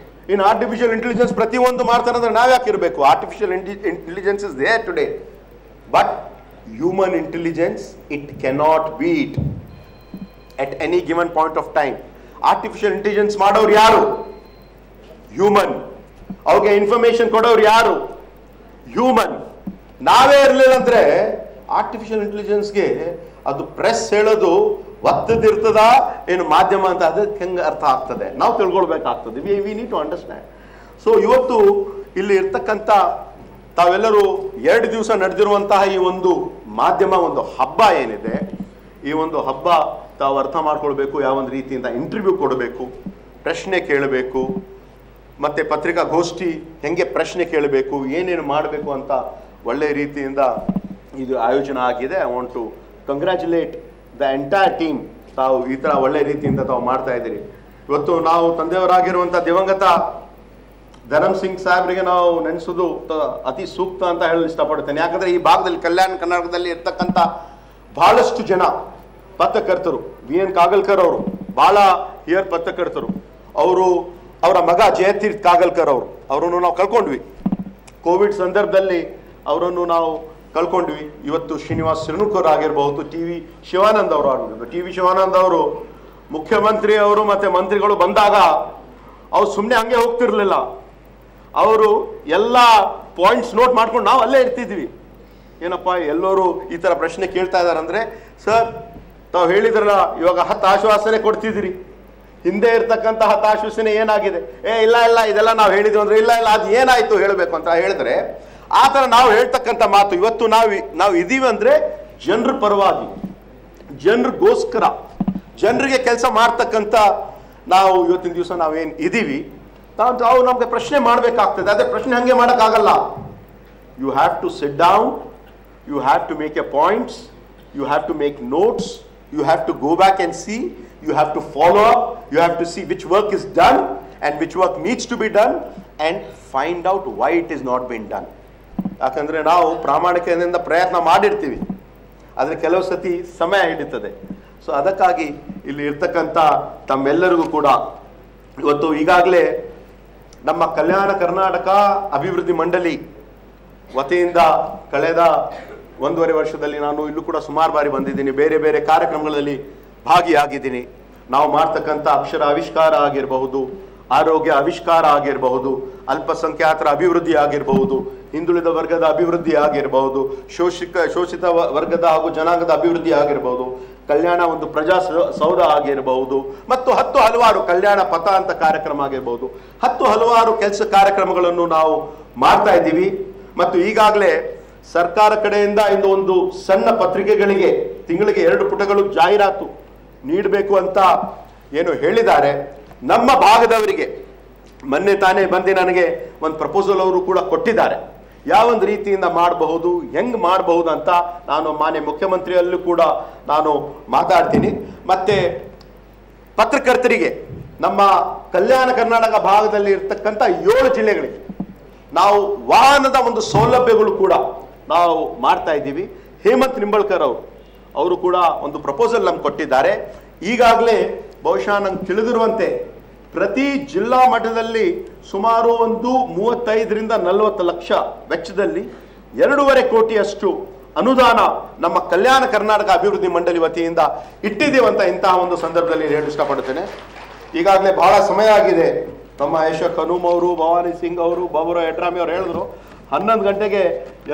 ಇನ್ನು ಆರ್ಟಿಫಿಷಿಯಲ್ ಇಂಟೆಲಿಜೆನ್ಸ್ ಪ್ರತಿಯೊಂದು ಮಾಡ್ತಾರೆ ಅಂದ್ರೆ ನಾವು ಯಾಕೆ ಇರಬೇಕು? Artificial intelligence is there today, but human intelligence it cannot beat at any given point of time. Artificial intelligence ಮಾಡೋರು ಯಾರು? ಹ್ಯೂಮನ್. ಅವ್ರಿಗೆ ಇನ್ಫಾರ್ಮೇಶನ್ ಕೊಡೋರು ಯಾರು? ಹ್ಯೂಮನ್. ನಾವೇ ಇರಲಿಲ್ಲ ಅಂದ್ರೆ ಆರ್ಟಿಫಿಷಿಯಲ್ ಇಂಟೆಲಿಜೆನ್ಸ್ಗೆ ಅದು ಪ್ರೆಸ್ ಹೇಳೋದು ಒತ್ತದಿರ್ತದ ಏನು ಮಾಧ್ಯಮ ಅಂತ ಅದಕ್ಕೆ ಹೆಂಗೆ ಅರ್ಥ ಆಗ್ತದೆ? ನಾವು ತಿಳ್ಕೊಳ್ಬೇಕಾಗ್ತದೆ. We need to understand. So ಇವತ್ತು ಇಲ್ಲಿ ಇರ್ತಕ್ಕಂಥ ತಾವೆಲ್ಲರೂ 2 ದಿವಸ ನಡೆದಿರುವಂತಹ ಈ ಒಂದು ಮಾಧ್ಯಮ ಒಂದು ಹಬ್ಬ ಏನಿದೆ, ಈ ಒಂದು ಹಬ್ಬ ತಾವು ಅರ್ಥ ಮಾಡ್ಕೊಳ್ಬೇಕು. ಯಾವ ಒಂದು ರೀತಿಯಿಂದ ಇಂಟರ್ವ್ಯೂ ಕೊಡಬೇಕು, ಪ್ರಶ್ನೆ ಕೇಳಬೇಕು, ಮತ್ತೆ ಪತ್ರಿಕಾಗೋಷ್ಠಿ ಹೆಂಗೆ ಪ್ರಶ್ನೆ ಕೇಳಬೇಕು, ಏನೇನು ಮಾಡಬೇಕು ಅಂತ ಒಳ್ಳೆ ರೀತಿಯಿಂದ ಇದು ಆಯೋಜನೆ ಆಗಿದೆ. I want to congratulate the entire team. ತಾವು ಈ ಥರ ಒಳ್ಳೆ ರೀತಿಯಿಂದ ತಾವು ಮಾಡ್ತಾ ಇದ್ದೀರಿ. ಇವತ್ತು ನಾವು ತಂದೆಯವರಾಗಿರುವಂಥ ದಿವಂಗತ ಧರಮ್ ಸಿಂಗ್ ಸಾಹೇಬ್ರಿಗೆ ನಾವು ನೆನೆಸೋದು ಅತಿ ಸೂಕ್ತ ಅಂತ ಹೇಳಲು ಇಷ್ಟಪಡ್ತೇನೆ. ಯಾಕಂದರೆ ಈ ಭಾಗದಲ್ಲಿ ಕಲ್ಯಾಣ ಕರ್ನಾಟಕದಲ್ಲಿ ಇರ್ತಕ್ಕಂಥ ಬಹಳಷ್ಟು ಜನ ಪತ್ರಕರ್ತರು, VN ಕಾಗಲ್ಕರ್ ಅವರು ಭಾಳ ಹಿಯರ್ ಪತ್ರಕರ್ತರು, ಅವರ ಮಗ ಜಯತೀರ್ಥ ಕಾಗಲ್ಕರ್ ಅವರನ್ನು ನಾವು ಕಳ್ಕೊಂಡ್ವಿ. ಕೋವಿಡ್ ಸಂದರ್ಭದಲ್ಲಿ ಅವರನ್ನು ನಾವು ಕಳ್ಕೊಂಡ್ವಿ. ಇವತ್ತು ಶ್ರೀನಿವಾಸ್ ಶಿರನುಕರ್ ಆಗಿರಬಹುದು, TV ಶಿವಾನಂದ್ ಅವರು ಆಗಿರ್ಬೋದು. TV ಶಿವಾನಂದ್ ಅವರು ಮುಖ್ಯಮಂತ್ರಿ ಅವರು ಮತ್ತು ಮಂತ್ರಿಗಳು ಬಂದಾಗ ಅವ್ರು ಸುಮ್ಮನೆ ಹಂಗೆ ಹೋಗ್ತಿರ್ಲಿಲ್ಲ. ಅವರು ಎಲ್ಲ ಪಾಯಿಂಟ್ಸ್ ನೋಟ್ ಮಾಡ್ಕೊಂಡು ನಾವು ಅಲ್ಲೇ ಇರ್ತಿದ್ವಿ. ಏನಪ್ಪ ಎಲ್ಲರೂ ಈ ಥರ ಪ್ರಶ್ನೆ ಕೇಳ್ತಾ ಇದ್ದಾರೆ ಅಂದರೆ, ಸರ್ ತಾವು ಹೇಳಿದ್ರಲ್ಲ ಇವಾಗ 10 ಆಶ್ವಾಸನೆ ಕೊಡ್ತಿದ್ದೀರಿ, ಹಿಂದೆ ಇರ್ತಕ್ಕಂಥ 10 ಆಶ್ವಾಸನೆ ಏನಾಗಿದೆ? ಇಲ್ಲ ಇದೆಲ್ಲ ನಾವು ಹೇಳಿದ್ವಿ ಅಂದರೆ ಇಲ್ಲ ಅದು ಏನಾಯಿತು ಹೇಳಬೇಕು ಅಂತ ಹೇಳಿದ್ರೆ, ಆ ಥರ ನಾವು ಹೇಳ್ತಕ್ಕಂಥ ಮಾತು ಇವತ್ತು ನಾವು ಇದೀವಿ ಅಂದರೆ ಜನರ ಪರವಾಗಿ, ಜನರಿಗೋಸ್ಕರ, ಜನರಿಗೆ ಕೆಲಸ ಮಾಡ್ತಕ್ಕಂಥ ನಾವು ಇವತ್ತಿನ ದಿವಸ ನಾವೇನು ಇದೀವಿ, ನಾವು ನಮಗೆ ಪ್ರಶ್ನೆ ಮಾಡಬೇಕಾಗ್ತದೆ. ಅದೇ ಪ್ರಶ್ನೆ ಹಂಗೆ ಮಾಡೋಕ್ಕಾಗಲ್ಲ. You have to sit down, you have to make a points, you have to make notes, you have to go back and see, you have to follow up, you have to see which work is done and which work needs to be done and find out why it is not been done. ಯಾಕಂದರೆ ನಾವು ಪ್ರಾಮಾಣಿಕತೆಯಿಂದ ಪ್ರಯತ್ನ ಮಾಡಿರ್ತೀವಿ, ಆದರೆ ಕೆಲವು ಸತಿ ಸಮಯ ಹಿಡಿತದೆ. So ಅದಕ್ಕಾಗಿ ಇಲ್ಲಿ ಇರ್ತಕ್ಕಂಥ ತಮ್ಮೆಲ್ಲರಿಗೂ ಕೂಡ ಇವತ್ತು ಈಗಾಗಲೇ ನಮ್ಮ ಕಲ್ಯಾಣ ಕರ್ನಾಟಕ ಅಭಿವೃದ್ಧಿ ಮಂಡಳಿ ವತಿಯಿಂದ ಕಳೆದ 1.5 ವರ್ಷದಲ್ಲಿ ನಾನು ಇಲ್ಲೂ ಕೂಡ ಸುಮಾರು ಬಾರಿ ಬಂದಿದ್ದೀನಿ, ಬೇರೆ ಬೇರೆ ಕಾರ್ಯಕ್ರಮಗಳಲ್ಲಿ ಭಾಗಿಯಾಗಿದ್ದೀನಿ. ನಾವು ಮಾಡ್ತಕ್ಕಂಥ ಅಕ್ಷರ ಆವಿಷ್ಕಾರ ಆಗಿರಬಹುದು, ಆರೋಗ್ಯ ಆವಿಷ್ಕಾರ ಆಗಿರಬಹುದು, ಅಲ್ಪಸಂಖ್ಯಾತರ ಅಭಿವೃದ್ಧಿ ಆಗಿರಬಹುದು, ಹಿಂದುಳಿದ ವರ್ಗದ ಅಭಿವೃದ್ಧಿ ಆಗಿರಬಹುದು, ಶೋಷಿತ ವರ್ಗದ ಹಾಗೂ ಜನಾಂಗದ ಅಭಿವೃದ್ಧಿ ಆಗಿರಬಹುದು, ಕಲ್ಯಾಣ ಒಂದು ಪ್ರಜಾ ಸೌಧ ಆಗಿರಬಹುದು, ಮತ್ತು 10 ಹಲವಾರು ಕಲ್ಯಾಣ ಪಥ ಅಂತ ಕಾರ್ಯಕ್ರಮ ಆಗಿರಬಹುದು, 10 ಹಲವಾರು ಕೆಲಸ ಕಾರ್ಯಕ್ರಮಗಳನ್ನು ನಾವು ಮಾಡ್ತಾ ಇದ್ದೀವಿ. ಮತ್ತು ಈಗಾಗಲೇ ಸರ್ಕಾರ ಕಡೆಯಿಂದ ಇಂದು ಒಂದು ಸಣ್ಣ ಪತ್ರಿಕೆಗಳಿಗೆ ತಿಂಗಳಿಗೆ 2 ಪುಟಗಳು ಜಾಹೀರಾತು ನೀಡಬೇಕು ಅಂತ ಏನು ಹೇಳಿದ್ದಾರೆ. ನಮ್ಮ ಭಾಗದವರಿಗೆ ಮೊನ್ನೆ ತಾನೇ ಬಂದು ನನಗೆ ಒಂದು ಪ್ರಪೋಸಲ್ ಅವರು ಕೂಡ ಕೊಟ್ಟಿದ್ದಾರೆ, ಯಾವೊಂದು ರೀತಿಯಿಂದ ಮಾಡಬಹುದು, ಹೆಂಗೆ ಮಾಡಬಹುದು ಅಂತ. ನಾನು ಮಾನ್ಯ ಮುಖ್ಯಮಂತ್ರಿಯಲ್ಲೂ ಕೂಡ ನಾನು ಮಾತಾಡ್ತೀನಿ. ಮತ್ತು ಪತ್ರಕರ್ತರಿಗೆ ನಮ್ಮ ಕಲ್ಯಾಣ ಕರ್ನಾಟಕ ಭಾಗದಲ್ಲಿ ಇರ್ತಕ್ಕಂಥ 7 ಜಿಲ್ಲೆಗಳಿಗೆ ನಾವು ವಾಹನದ ಒಂದು ಸೌಲಭ್ಯಗಳು ಕೂಡ ನಾವು ಮಾಡ್ತಾ ಇದ್ದೀವಿ. ಹೇಮಂತ್ ನಿಂಬಳ್ಕರ್ ಅವರು ಕೂಡ ಒಂದು ಪ್ರಪೋಸಲ್ ನಮ್ಗೆ ಕೊಟ್ಟಿದ್ದಾರೆ. ಈಗಾಗಲೇ ಬಹುಶಃ ನಂಗೆ ತಿಳಿದಿರುವಂತೆ ಪ್ರತಿ ಜಿಲ್ಲಾ ಮಟ್ಟದಲ್ಲಿ ಸುಮಾರು ಒಂದು 35ರಿಂದ 40 ಲಕ್ಷ ವೆಚ್ಚದಲ್ಲಿ 2.5 ಕೋಟಿಯಷ್ಟು ಅನುದಾನ ನಮ್ಮ ಕಲ್ಯಾಣ ಕರ್ನಾಟಕ ಅಭಿವೃದ್ಧಿ ಮಂಡಳಿ ವತಿಯಿಂದ ಇಟ್ಟಿದ್ದೇವಂತ ಇಂತಹ ಒಂದು ಸಂದರ್ಭದಲ್ಲಿ ಹೇಳಲು ಇಷ್ಟಪಡುತ್ತೇನೆ. ಈಗಾಗಲೇ ಬಹಳ ಸಮಯ ಆಗಿದೆ. ನಮ್ಮ ಯಶಕ್ ಹನೂಮ್ ಅವರು, ಭವಾನಿ ಸಿಂಗ್ ಅವರು, ಬಾಬುರಾವ್ ಯಡ್ರಾಮಿ ಅವರು ಹೇಳಿದ್ರು 11 ಗಂಟೆಗೆ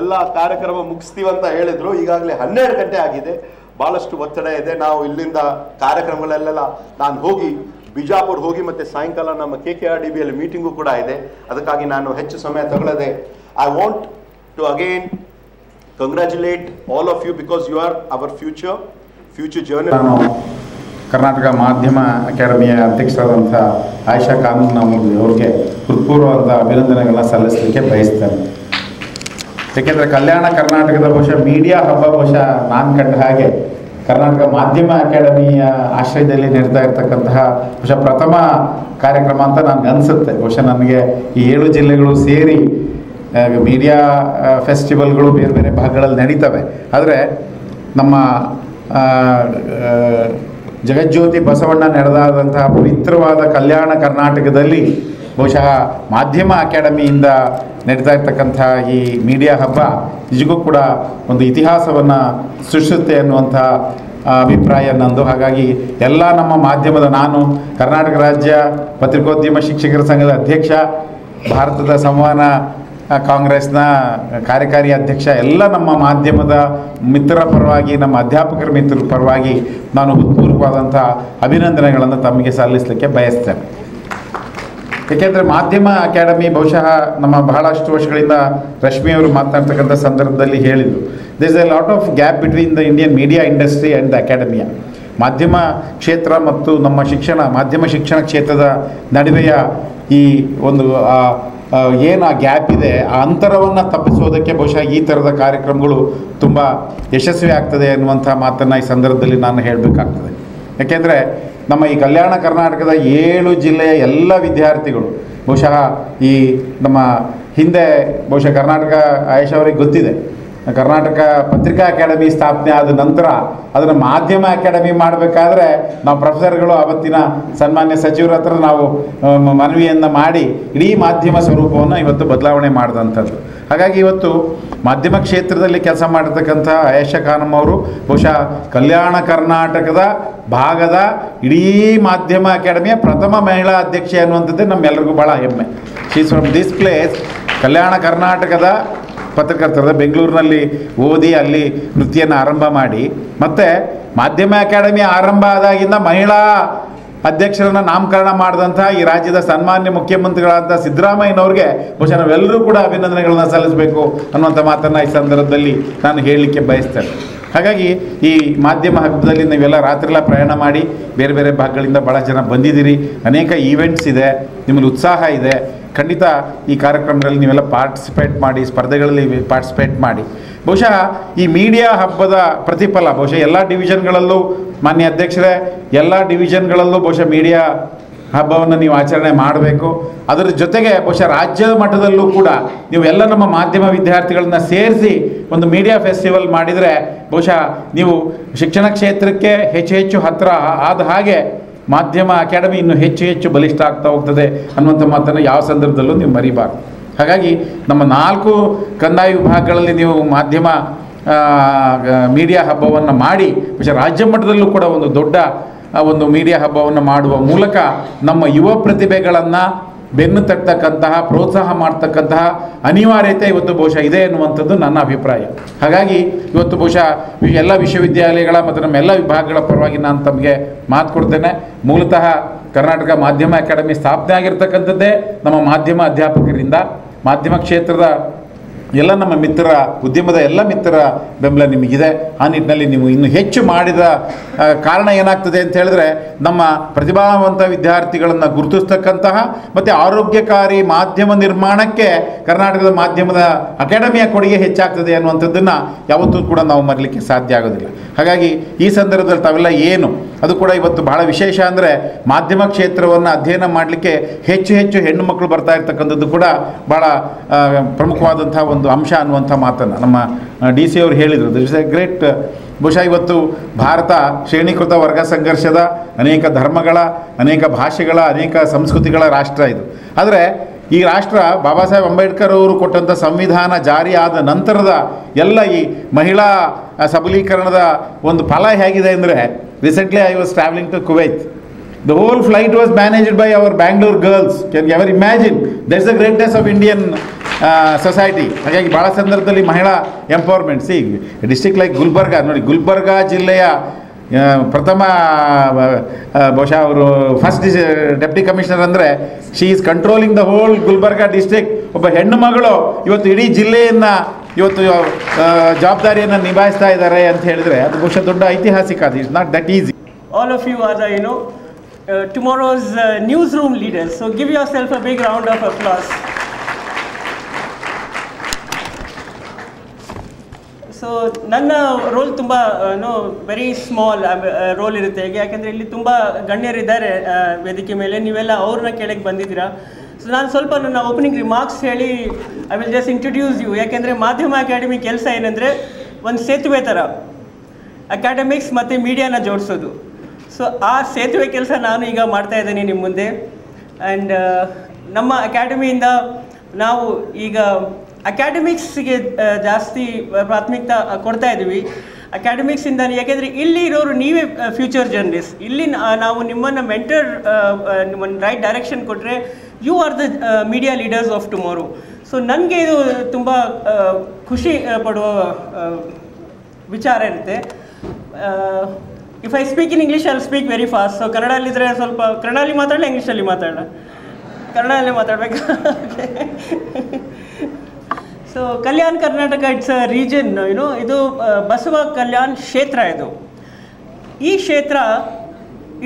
ಎಲ್ಲ ಕಾರ್ಯಕ್ರಮ ಮುಗಿಸ್ತೀವಂತ ಹೇಳಿದ್ರು. ಈಗಾಗಲೇ 12 ಗಂಟೆ ಆಗಿದೆ. ಭಾಳಷ್ಟು ಒತ್ತಡ ಇದೆ. ನಾವು ಇಲ್ಲಿಂದ ಕಾರ್ಯಕ್ರಮಗಳಲ್ಲೆಲ್ಲ ನಾನು ಹೋಗಿ ಬಿಜಾಪುರ ಹೋಗಿ ಮತ್ತು ಸಾಯಂಕಾಲ ನಮ್ಮ KKRDBಯಲ್ಲಿ ಮೀಟಿಂಗು ಕೂಡ ಇದೆ. ಅದಕ್ಕಾಗಿ ನಾನು ಹೆಚ್ಚು ಸಮಯ ತಗೊಳ್ಳದೆ, I want to again congratulate all of you because you are our future journey. Karnataka ಮಾಧ್ಯಮ ಅಕಾಡೆಮಿಯ ಅಧ್ಯಕ್ಷರಾದಂಥ ಆಯಿಷಾ ಕಾನೂನಮೂರ್ತಿ ಅವರಿಗೆ ಹೃತ್ಪೂರ್ವವಾದ ಅಭಿನಂದನೆಗಳನ್ನ ಸಲ್ಲಿಸಲಿಕ್ಕೆ ಬಯಸ್ತೇನೆ. ಏಕೆಂದರೆ ಕಲ್ಯಾಣ ಕರ್ನಾಟಕದ ಬಹುಶಃ ಮೀಡಿಯಾ ಹಬ್ಬ ಬಹುಶಃ ನಾನು ಕಂಡ ಹಾಗೆ ಕರ್ನಾಟಕ ಮಾಧ್ಯಮ ಅಕಾಡೆಮಿಯ ಆಶ್ರಯದಲ್ಲಿ ನಡೀತಾ ಇರ್ತಕ್ಕಂತಹ ಬಹುಶಃ ಪ್ರಥಮ ಕಾರ್ಯಕ್ರಮ ಅಂತ ನನಗೆ ಅನಿಸುತ್ತೆ. ಬಹುಶಃ ನನಗೆ ಈ 7 ಜಿಲ್ಲೆಗಳು ಸೇರಿ ಮೀಡಿಯಾ ಫೆಸ್ಟಿವಲ್ಗಳು ಬೇರೆ ಬೇರೆ ಭಾಗಗಳಲ್ಲಿ ನಡೀತವೆ. ಆದರೆ ನಮ್ಮ ಜಗಜ್ಯೋತಿ ಬಸವಣ್ಣ ನಡೆದಾದಂತಹ ಪವಿತ್ರವಾದ ಕಲ್ಯಾಣ ಕರ್ನಾಟಕದಲ್ಲಿ ಬಹುಶಃ ಮಾಧ್ಯಮ ಅಕಾಡೆಮಿಯಿಂದ ನಡೀತಾ ಇರ್ತಕ್ಕಂಥ ಈ ಮೀಡಿಯಾ ಹಬ್ಬ ನಿಜಕ್ಕೂ ಕೂಡ ಒಂದು ಇತಿಹಾಸವನ್ನು ಸೃಷ್ಟಿಸುತ್ತೆ ಅನ್ನುವಂಥ ಅಭಿಪ್ರಾಯ ನಂದು. ಹಾಗಾಗಿ ಎಲ್ಲ ನಮ್ಮ ಮಾಧ್ಯಮದ, ನಾನು ಕರ್ನಾಟಕ ರಾಜ್ಯ ಪತ್ರಿಕೋದ್ಯಮ ಶಿಕ್ಷಕರ ಸಂಘದ ಅಧ್ಯಕ್ಷ, ಭಾರತದ ಸಂವಹನ ಕಾಂಗ್ರೆಸ್ನ ಕಾರ್ಯಕಾರಿ ಅಧ್ಯಕ್ಷ, ಎಲ್ಲ ನಮ್ಮ ಮಾಧ್ಯಮದ ಮಿತ್ರರ ಪರವಾಗಿ, ನಮ್ಮ ಅಧ್ಯಾಪಕರ ಮಿತ್ರರ ಪರವಾಗಿ ನಾನು ಹೃತ್ಪೂರ್ವಕವಾದಂಥ ಅಭಿನಂದನೆಗಳನ್ನು ತಮಗೆ ಸಲ್ಲಿಸಲಿಕ್ಕೆ ಬಯಸ್ತೇನೆ. ಏಕೆಂದರೆ ಮಾಧ್ಯಮ ಅಕಾಡೆಮಿ ಬಹುಶಃ ನಮ್ಮ ಬಹಳಷ್ಟು ವರ್ಷಗಳಿಂದ ರಶ್ಮಿಯವರು ಮಾತನಾಡ್ತಕ್ಕಂಥ ಸಂದರ್ಭದಲ್ಲಿ ಹೇಳಿದರು, there is a lot of gap between the Indian media industry and the academia. ಮಾಧ್ಯಮ ಕ್ಷೇತ್ರ ಮತ್ತು ನಮ್ಮ ಮಾಧ್ಯಮ ಶಿಕ್ಷಣ ಕ್ಷೇತ್ರದ ನಡುವೆಯ ಈ ಒಂದು ಏನು ಆ ಗ್ಯಾಪ್ ಇದೆ, ಆ ಅಂತರವನ್ನು ತಪ್ಪಿಸೋದಕ್ಕೆ ಬಹುಶಃ ಈ ಥರದ ಕಾರ್ಯಕ್ರಮಗಳು ತುಂಬ ಯಶಸ್ವಿ ಆಗ್ತದೆ ಅನ್ನುವಂಥ ಮಾತನ್ನು ಈ ಸಂದರ್ಭದಲ್ಲಿ ನಾನು ಹೇಳಬೇಕಾಗ್ತದೆ. ಯಾಕೆಂದರೆ ನಮ್ಮ ಈ ಕಲ್ಯಾಣ ಕರ್ನಾಟಕದ 7 ಜಿಲ್ಲೆಯ ಎಲ್ಲ ವಿದ್ಯಾರ್ಥಿಗಳು ಬಹುಶಃ ಈ ನಮ್ಮ ಹಿಂದೆ ಬಹುಶಃ ಕರ್ನಾಟಕ ಆಯೇಷ್ ಅವರಿಗೆ ಗೊತ್ತಿದೆ, ಕರ್ನಾಟಕ ಪತ್ರಿಕಾ ಅಕಾಡೆಮಿ ಸ್ಥಾಪನೆ ಆದ ನಂತರ ಅದನ್ನು ಮಾಧ್ಯಮ ಅಕಾಡೆಮಿ ಮಾಡಬೇಕಾದ್ರೆ ನಾವು ಪ್ರೊಫೆಸರ್ಗಳು ಆವತ್ತಿನ ಸನ್ಮಾನ್ಯ ಸಚಿವರ ಹತ್ರ ನಾವು ಮನವಿಯನ್ನು ಮಾಡಿ ಇಡೀ ಮಾಧ್ಯಮ ಸ್ವರೂಪವನ್ನು ಇವತ್ತು ಬದಲಾವಣೆ ಮಾಡಿದಂಥದ್ದು. ಹಾಗಾಗಿ ಇವತ್ತು ಮಾಧ್ಯಮ ಕ್ಷೇತ್ರದಲ್ಲಿ ಕೆಲಸ ಮಾಡಿರ್ತಕ್ಕಂಥ ಆಯೇಷಾ ಖಾನಮ್ ಅವರು ಬಹುಶಃ ಕಲ್ಯಾಣ ಕರ್ನಾಟಕದ ಭಾಗದ ಇಡೀ ಮಾಧ್ಯಮ ಅಕಾಡೆಮಿಯ ಪ್ರಥಮ ಮಹಿಳಾ ಅಧ್ಯಕ್ಷೆ ಅನ್ನುವಂಥದ್ದೇ ನಮ್ಮೆಲ್ಲರಿಗೂ ಭಾಳ ಹೆಮ್ಮೆ. She is from this place. Kalyana ಕರ್ನಾಟಕದ ಪತ್ರಕರ್ತರದ ಬೆಂಗಳೂರಿನಲ್ಲಿ ಓದಿ ಅಲ್ಲಿ ವೃತ್ತಿಯನ್ನು ಆರಂಭ ಮಾಡಿ ಮತ್ತು ಮಾಧ್ಯಮ ಅಕಾಡೆಮಿ ಆರಂಭ ಆದಾಗಿಂದ ಮಹಿಳಾ ಅಧ್ಯಕ್ಷರನ್ನು ನಾಮಕರಣ ಮಾಡಿದಂಥ ಈ ರಾಜ್ಯದ ಸನ್ಮಾನ್ಯ ಮುಖ್ಯಮಂತ್ರಿಗಳಾದಂಥ ಸಿದ್ದರಾಮಯ್ಯನವ್ರಿಗೆ ಬಹುಶಃ ನಾವೆಲ್ಲರೂ ಕೂಡ ಅಭಿನಂದನೆಗಳನ್ನು ಸಲ್ಲಿಸಬೇಕು ಅನ್ನುವಂಥ ಮಾತನ್ನು ಈ ಸಂದರ್ಭದಲ್ಲಿ ನಾನು ಹೇಳಲಿಕ್ಕೆ ಬಯಸ್ತೇನೆ. ಹಾಗಾಗಿ ಈ ಮಾಧ್ಯಮ ಹಬ್ಬದಲ್ಲಿ ನೀವೆಲ್ಲ ರಾತ್ರಿಯೆಲ್ಲ ಪ್ರಯಾಣ ಮಾಡಿ ಬೇರೆ ಬೇರೆ ಭಾಗಗಳಿಂದ ಭಾಳ ಜನ ಬಂದಿದ್ದೀರಿ. ಅನೇಕ ಈವೆಂಟ್ಸ್ ಇದೆ, ನಿಮ್ಮಲ್ಲಿ ಉತ್ಸಾಹ ಇದೆ. ಖಂಡಿತ ಈ ಕಾರ್ಯಕ್ರಮಗಳಲ್ಲಿ ನೀವೆಲ್ಲ ಪಾರ್ಟಿಸಿಪೇಟ್ ಮಾಡಿ, ಸ್ಪರ್ಧೆಗಳಲ್ಲಿ ಪಾರ್ಟಿಸಿಪೇಟ್ ಮಾಡಿ. ಬಹುಶಃ ಈ ಮೀಡಿಯಾ ಹಬ್ಬದ ಪ್ರತಿಫಲ ಬಹುಶಃ ಎಲ್ಲ ಡಿವಿಷನ್ಗಳಲ್ಲೂ ಮಾನ್ಯ ಅಧ್ಯಕ್ಷರೇ, ಎಲ್ಲ ಡಿವಿಷನ್ಗಳಲ್ಲೂ ಬಹುಶಃ ಮೀಡಿಯಾ ಹಬ್ಬವನ್ನು ನೀವು ಆಚರಣೆ ಮಾಡಬೇಕು. ಅದರ ಜೊತೆಗೆ ಬಹುಶಃ ರಾಜ್ಯದ ಮಟ್ಟದಲ್ಲೂ ಕೂಡ ನೀವು ಎಲ್ಲ ನಮ್ಮ ಮಾಧ್ಯಮ ವಿದ್ಯಾರ್ಥಿಗಳನ್ನ ಸೇರಿಸಿ ಒಂದು ಮೀಡಿಯಾ ಫೆಸ್ಟಿವಲ್ ಮಾಡಿದರೆ ಬಹುಶಃ ನೀವು ಶಿಕ್ಷಣ ಕ್ಷೇತ್ರಕ್ಕೆ ಹೆಚ್ಚು ಹೆಚ್ಚು ಹತ್ತಿರ ಆದ ಹಾಗೆ ಮಾಧ್ಯಮ ಅಕಾಡೆಮಿ ಇನ್ನೂ ಹೆಚ್ಚು ಹೆಚ್ಚು ಬಲಿಷ್ಠ ಆಗ್ತಾ ಹೋಗ್ತದೆ ಅನ್ನುವಂಥ ಮಾತನ್ನು ಯಾವ ಸಂದರ್ಭದಲ್ಲೂ ನೀವು ಮರಿಬಾರ್ದು. ಹಾಗಾಗಿ ನಮ್ಮ 4 ಕಂದಾಯ ವಿಭಾಗಗಳಲ್ಲಿ ನೀವು ಮಾಧ್ಯಮ ಮೀಡಿಯಾ ಹಬ್ಬವನ್ನು ಮಾಡಿ ಬಹುಶಃ ರಾಜ್ಯ ಮಟ್ಟದಲ್ಲೂ ಕೂಡ ಒಂದು ದೊಡ್ಡ ಒಂದು ಮೀಡಿಯಾ ಹಬ್ಬವನ್ನು ಮಾಡುವ ಮೂಲಕ ನಮ್ಮ ಯುವ ಪ್ರತಿಭೆಗಳನ್ನು ಬೆನ್ನು ತಟ್ಟತಕ್ಕಂತಹ, ಪ್ರೋತ್ಸಾಹ ಮಾಡ್ತಕ್ಕಂತಹ ಅನಿವಾರ್ಯತೆ ಇವತ್ತು ಬಹುಶಃ ಇದೆ ಎನ್ನುವಂಥದ್ದು ನನ್ನ ಅಭಿಪ್ರಾಯ. ಹಾಗಾಗಿ ಇವತ್ತು ಬಹುಶಃ ಎಲ್ಲ ವಿಶ್ವವಿದ್ಯಾಲಯಗಳ ಮತ್ತು ನಮ್ಮೆಲ್ಲ ವಿಭಾಗಗಳ ಪರವಾಗಿ ನಾನು ತಮಗೆ ಮಾತು ಕೊಡ್ತೇನೆ. ಮೂಲತಃ ಕರ್ನಾಟಕ ಮಾಧ್ಯಮ ಅಕಾಡೆಮಿ ಸ್ಥಾಪನೆ ಆಗಿರ್ತಕ್ಕಂಥದ್ದೇ ನಮ್ಮ ಮಾಧ್ಯಮ ಅಧ್ಯಾಪಕರಿಂದ. ಮಾಧ್ಯಮ ಕ್ಷೇತ್ರದ ಎಲ್ಲ ನಮ್ಮ ಮಿತ್ರರ, ಉದ್ಯಮದ ಎಲ್ಲ ಮಿತ್ರರ ಬೆಂಬಲ ನಿಮಗಿದೆ. ಆ ನಿಟ್ಟಿನಲ್ಲಿ ನೀವು ಇನ್ನೂ ಹೆಚ್ಚು ಮಾಡಿದ ಕಾರಣ ಏನಾಗ್ತದೆ ಅಂತ ಹೇಳಿದ್ರೆ, ನಮ್ಮ ಪ್ರತಿಭಾವಂತ ವಿದ್ಯಾರ್ಥಿಗಳನ್ನು ಗುರುತಿಸ್ತಕ್ಕಂತಹ ಮತ್ತು ಆರೋಗ್ಯಕಾರಿ ಮಾಧ್ಯಮ ನಿರ್ಮಾಣಕ್ಕೆ ಕರ್ನಾಟಕದ ಮಾಧ್ಯಮದ ಅಕಾಡೆಮಿಯ ಕೊಡುಗೆ ಹೆಚ್ಚಾಗ್ತದೆ ಅನ್ನುವಂಥದ್ದನ್ನು ಯಾವತ್ತೂ ಕೂಡ ನಾವು ಮರಲಿಕ್ಕೆ ಸಾಧ್ಯ ಆಗೋದಿಲ್ಲ. ಹಾಗಾಗಿ ಈ ಸಂದರ್ಭದಲ್ಲಿ ತಾವೆಲ್ಲ ಏನು ಅದು ಕೂಡ ಇವತ್ತು ಬಹಳ ವಿಶೇಷ ಅಂದರೆ ಮಾಧ್ಯಮ ಕ್ಷೇತ್ರವನ್ನು ಅಧ್ಯಯನ ಮಾಡಲಿಕ್ಕೆ ಹೆಚ್ಚು ಹೆಚ್ಚು ಹೆಣ್ಣು ಮಕ್ಕಳು ಬರ್ತಾ ಇರ್ತಕ್ಕಂಥದ್ದು ಕೂಡ ಭಾಳ ಪ್ರಮುಖವಾದಂಥ ಒಂದು ಅಂಶ ಅನ್ನುವಂಥ ಮಾತನ್ನು ನಮ್ಮ DC ಅವರು ಹೇಳಿದರು. This is A great. ಬಹುಶಃ ಇವತ್ತು ಭಾರತ ಶ್ರೇಣೀಕೃತ ವರ್ಗ ಸಂಘರ್ಷದ ಅನೇಕ ಧರ್ಮಗಳ, ಅನೇಕ ಭಾಷೆಗಳ, ಅನೇಕ ಸಂಸ್ಕೃತಿಗಳ ರಾಷ್ಟ್ರ ಇದು. ಆದರೆ ಈ ರಾಷ್ಟ್ರ ಬಾಬಾ ಸಾಹೇಬ್ ಅಂಬೇಡ್ಕರ್ ಅವರು ಕೊಟ್ಟಂಥ ಸಂವಿಧಾನ ಜಾರಿ ಆದ ನಂತರದ ಎಲ್ಲ ಈ ಮಹಿಳಾ ಸಬಲೀಕರಣದ ಒಂದು ಫಲ ಹೇಗಿದೆ ಅಂದರೆ, recently I was travelling to Kuwait. The whole flight was managed by our Bangalore girls. Can you ever imagine? That's the greatness of Indian society. ಹಾಗಾಗಿ ಭಾಳ ಸಂದರ್ಭದಲ್ಲಿ ಮಹಿಳಾ empowerment. C district like Gulbarga ನೋಡಿ, ಗುಲ್ಬರ್ಗ ಜಿಲ್ಲೆಯ ಪ್ರಥಮ ಬಹುಶಃ ಅವರು ಫಸ್ಟ್ ಡೆಪ್ಟಿ ಕಮಿಷನರ್ ಅಂದರೆ she is controlling the whole Gulbarga district. ಒಬ್ಬ ಹೆಣ್ಣು ಮಗಳು ಇವತ್ತು ಇಡೀ ಜಿಲ್ಲೆಯನ್ನು ಇವತ್ತು ಜವಾಬ್ದಾರಿಯನ್ನು ನಿಭಾಯಿಸ್ತಾ ಇದ್ದಾರೆ ಅಂತ ಹೇಳಿದರೆ ಅದು ಬಹುಶಃ ದೊಡ್ಡ ಐತಿಹಾಸಿಕ. ಅದು it's not that easy. All of you are the, tomorrow's newsroom leaders. So give yourself a big round of applause. So ನನ್ನ ರೋಲ್ ತುಂಬ ವೆರಿ ಸ್ಮಾಲ್ ರೋಲ್ ಇರುತ್ತೆ. ಯಾಕೆಂದರೆ ಇಲ್ಲಿ ತುಂಬ ಗಣ್ಯರಿದ್ದಾರೆ ವೇದಿಕೆ ಮೇಲೆ, ನೀವೆಲ್ಲ ಅವ್ರನ್ನ ಕೇಳಕ್ಕೆ ಬಂದಿದ್ದೀರಾ. ಸೊ ನಾನು ಸ್ವಲ್ಪ ನನ್ನ ಓಪನಿಂಗ್ ರಿಮಾರ್ಕ್ಸ್ ಹೇಳಿ I will just introduce you. ಯಾಕೆಂದರೆ ಮಾಧ್ಯಮ ಅಕಾಡೆಮಿ ಕೆಲಸ ಏನಂದರೆ ಒಂದು ಸೇತುವೆ ಥರ ಅಕಾಡೆಮಿಕ್ಸ್ ಮತ್ತು ಮೀಡಿಯಾನ ಜೋಡಿಸೋದು. ಸೊ ಆ ಸೇತುವೆ ಕೆಲಸ ನಾನು ಈಗ ಮಾಡ್ತಾಯಿದ್ದೀನಿ ನಿಮ್ಮ ಮುಂದೆ. ಆ್ಯಂಡ್ ನಮ್ಮ ಅಕಾಡೆಮಿಯಿಂದ ನಾವು ಈಗ ಅಕಾಡೆಮಿಕ್ಸ್ಗೆ ಜಾಸ್ತಿ ಪ್ರಾಥಮಿಕತೆ ಕೊಡ್ತಾ ಇದ್ದೀವಿ. ಅಕಾಡೆಮಿಕ್ಸಿಂದ ಯಾಕೆಂದರೆ ಇಲ್ಲಿ ಇರೋರು ನೀವೇ ಫ್ಯೂಚರ್ ಜರ್ನಲಿಸ್ಟ್. ಇಲ್ಲಿ ನಾವು ನಿಮ್ಮನ್ನು ಮೆಂಟರ್, ನಿಮ್ಮನ್ನು ರೈಟ್ ಡೈರೆಕ್ಷನ್ ಕೊಟ್ಟರೆ you are the media leaders of tomorrow. So ನನಗೆ ಇದು ತುಂಬ ಖುಷಿ ಪಡುವ ವಿಚಾರ ಇರುತ್ತೆ. If I speak in English I will speak very fast. So ಕನ್ನಡಲ್ಲಿದ್ದರೆ ಸ್ವಲ್ಪ ಕನ್ನಡಲ್ಲಿ ಮಾತಾಡಲ್ಲ, ಇಂಗ್ಲೀಷಲ್ಲಿ ಮಾತಾಡೋಣ? ಕನ್ನಡಲ್ಲೇ ಮಾತಾಡಬೇಕಾ? So Kalyana Karnataka it's a region, ಇದು ಬಸವ ಕಲ್ಯಾಣ ಕ್ಷೇತ್ರ. ಇದು ಈ ಕ್ಷೇತ್ರ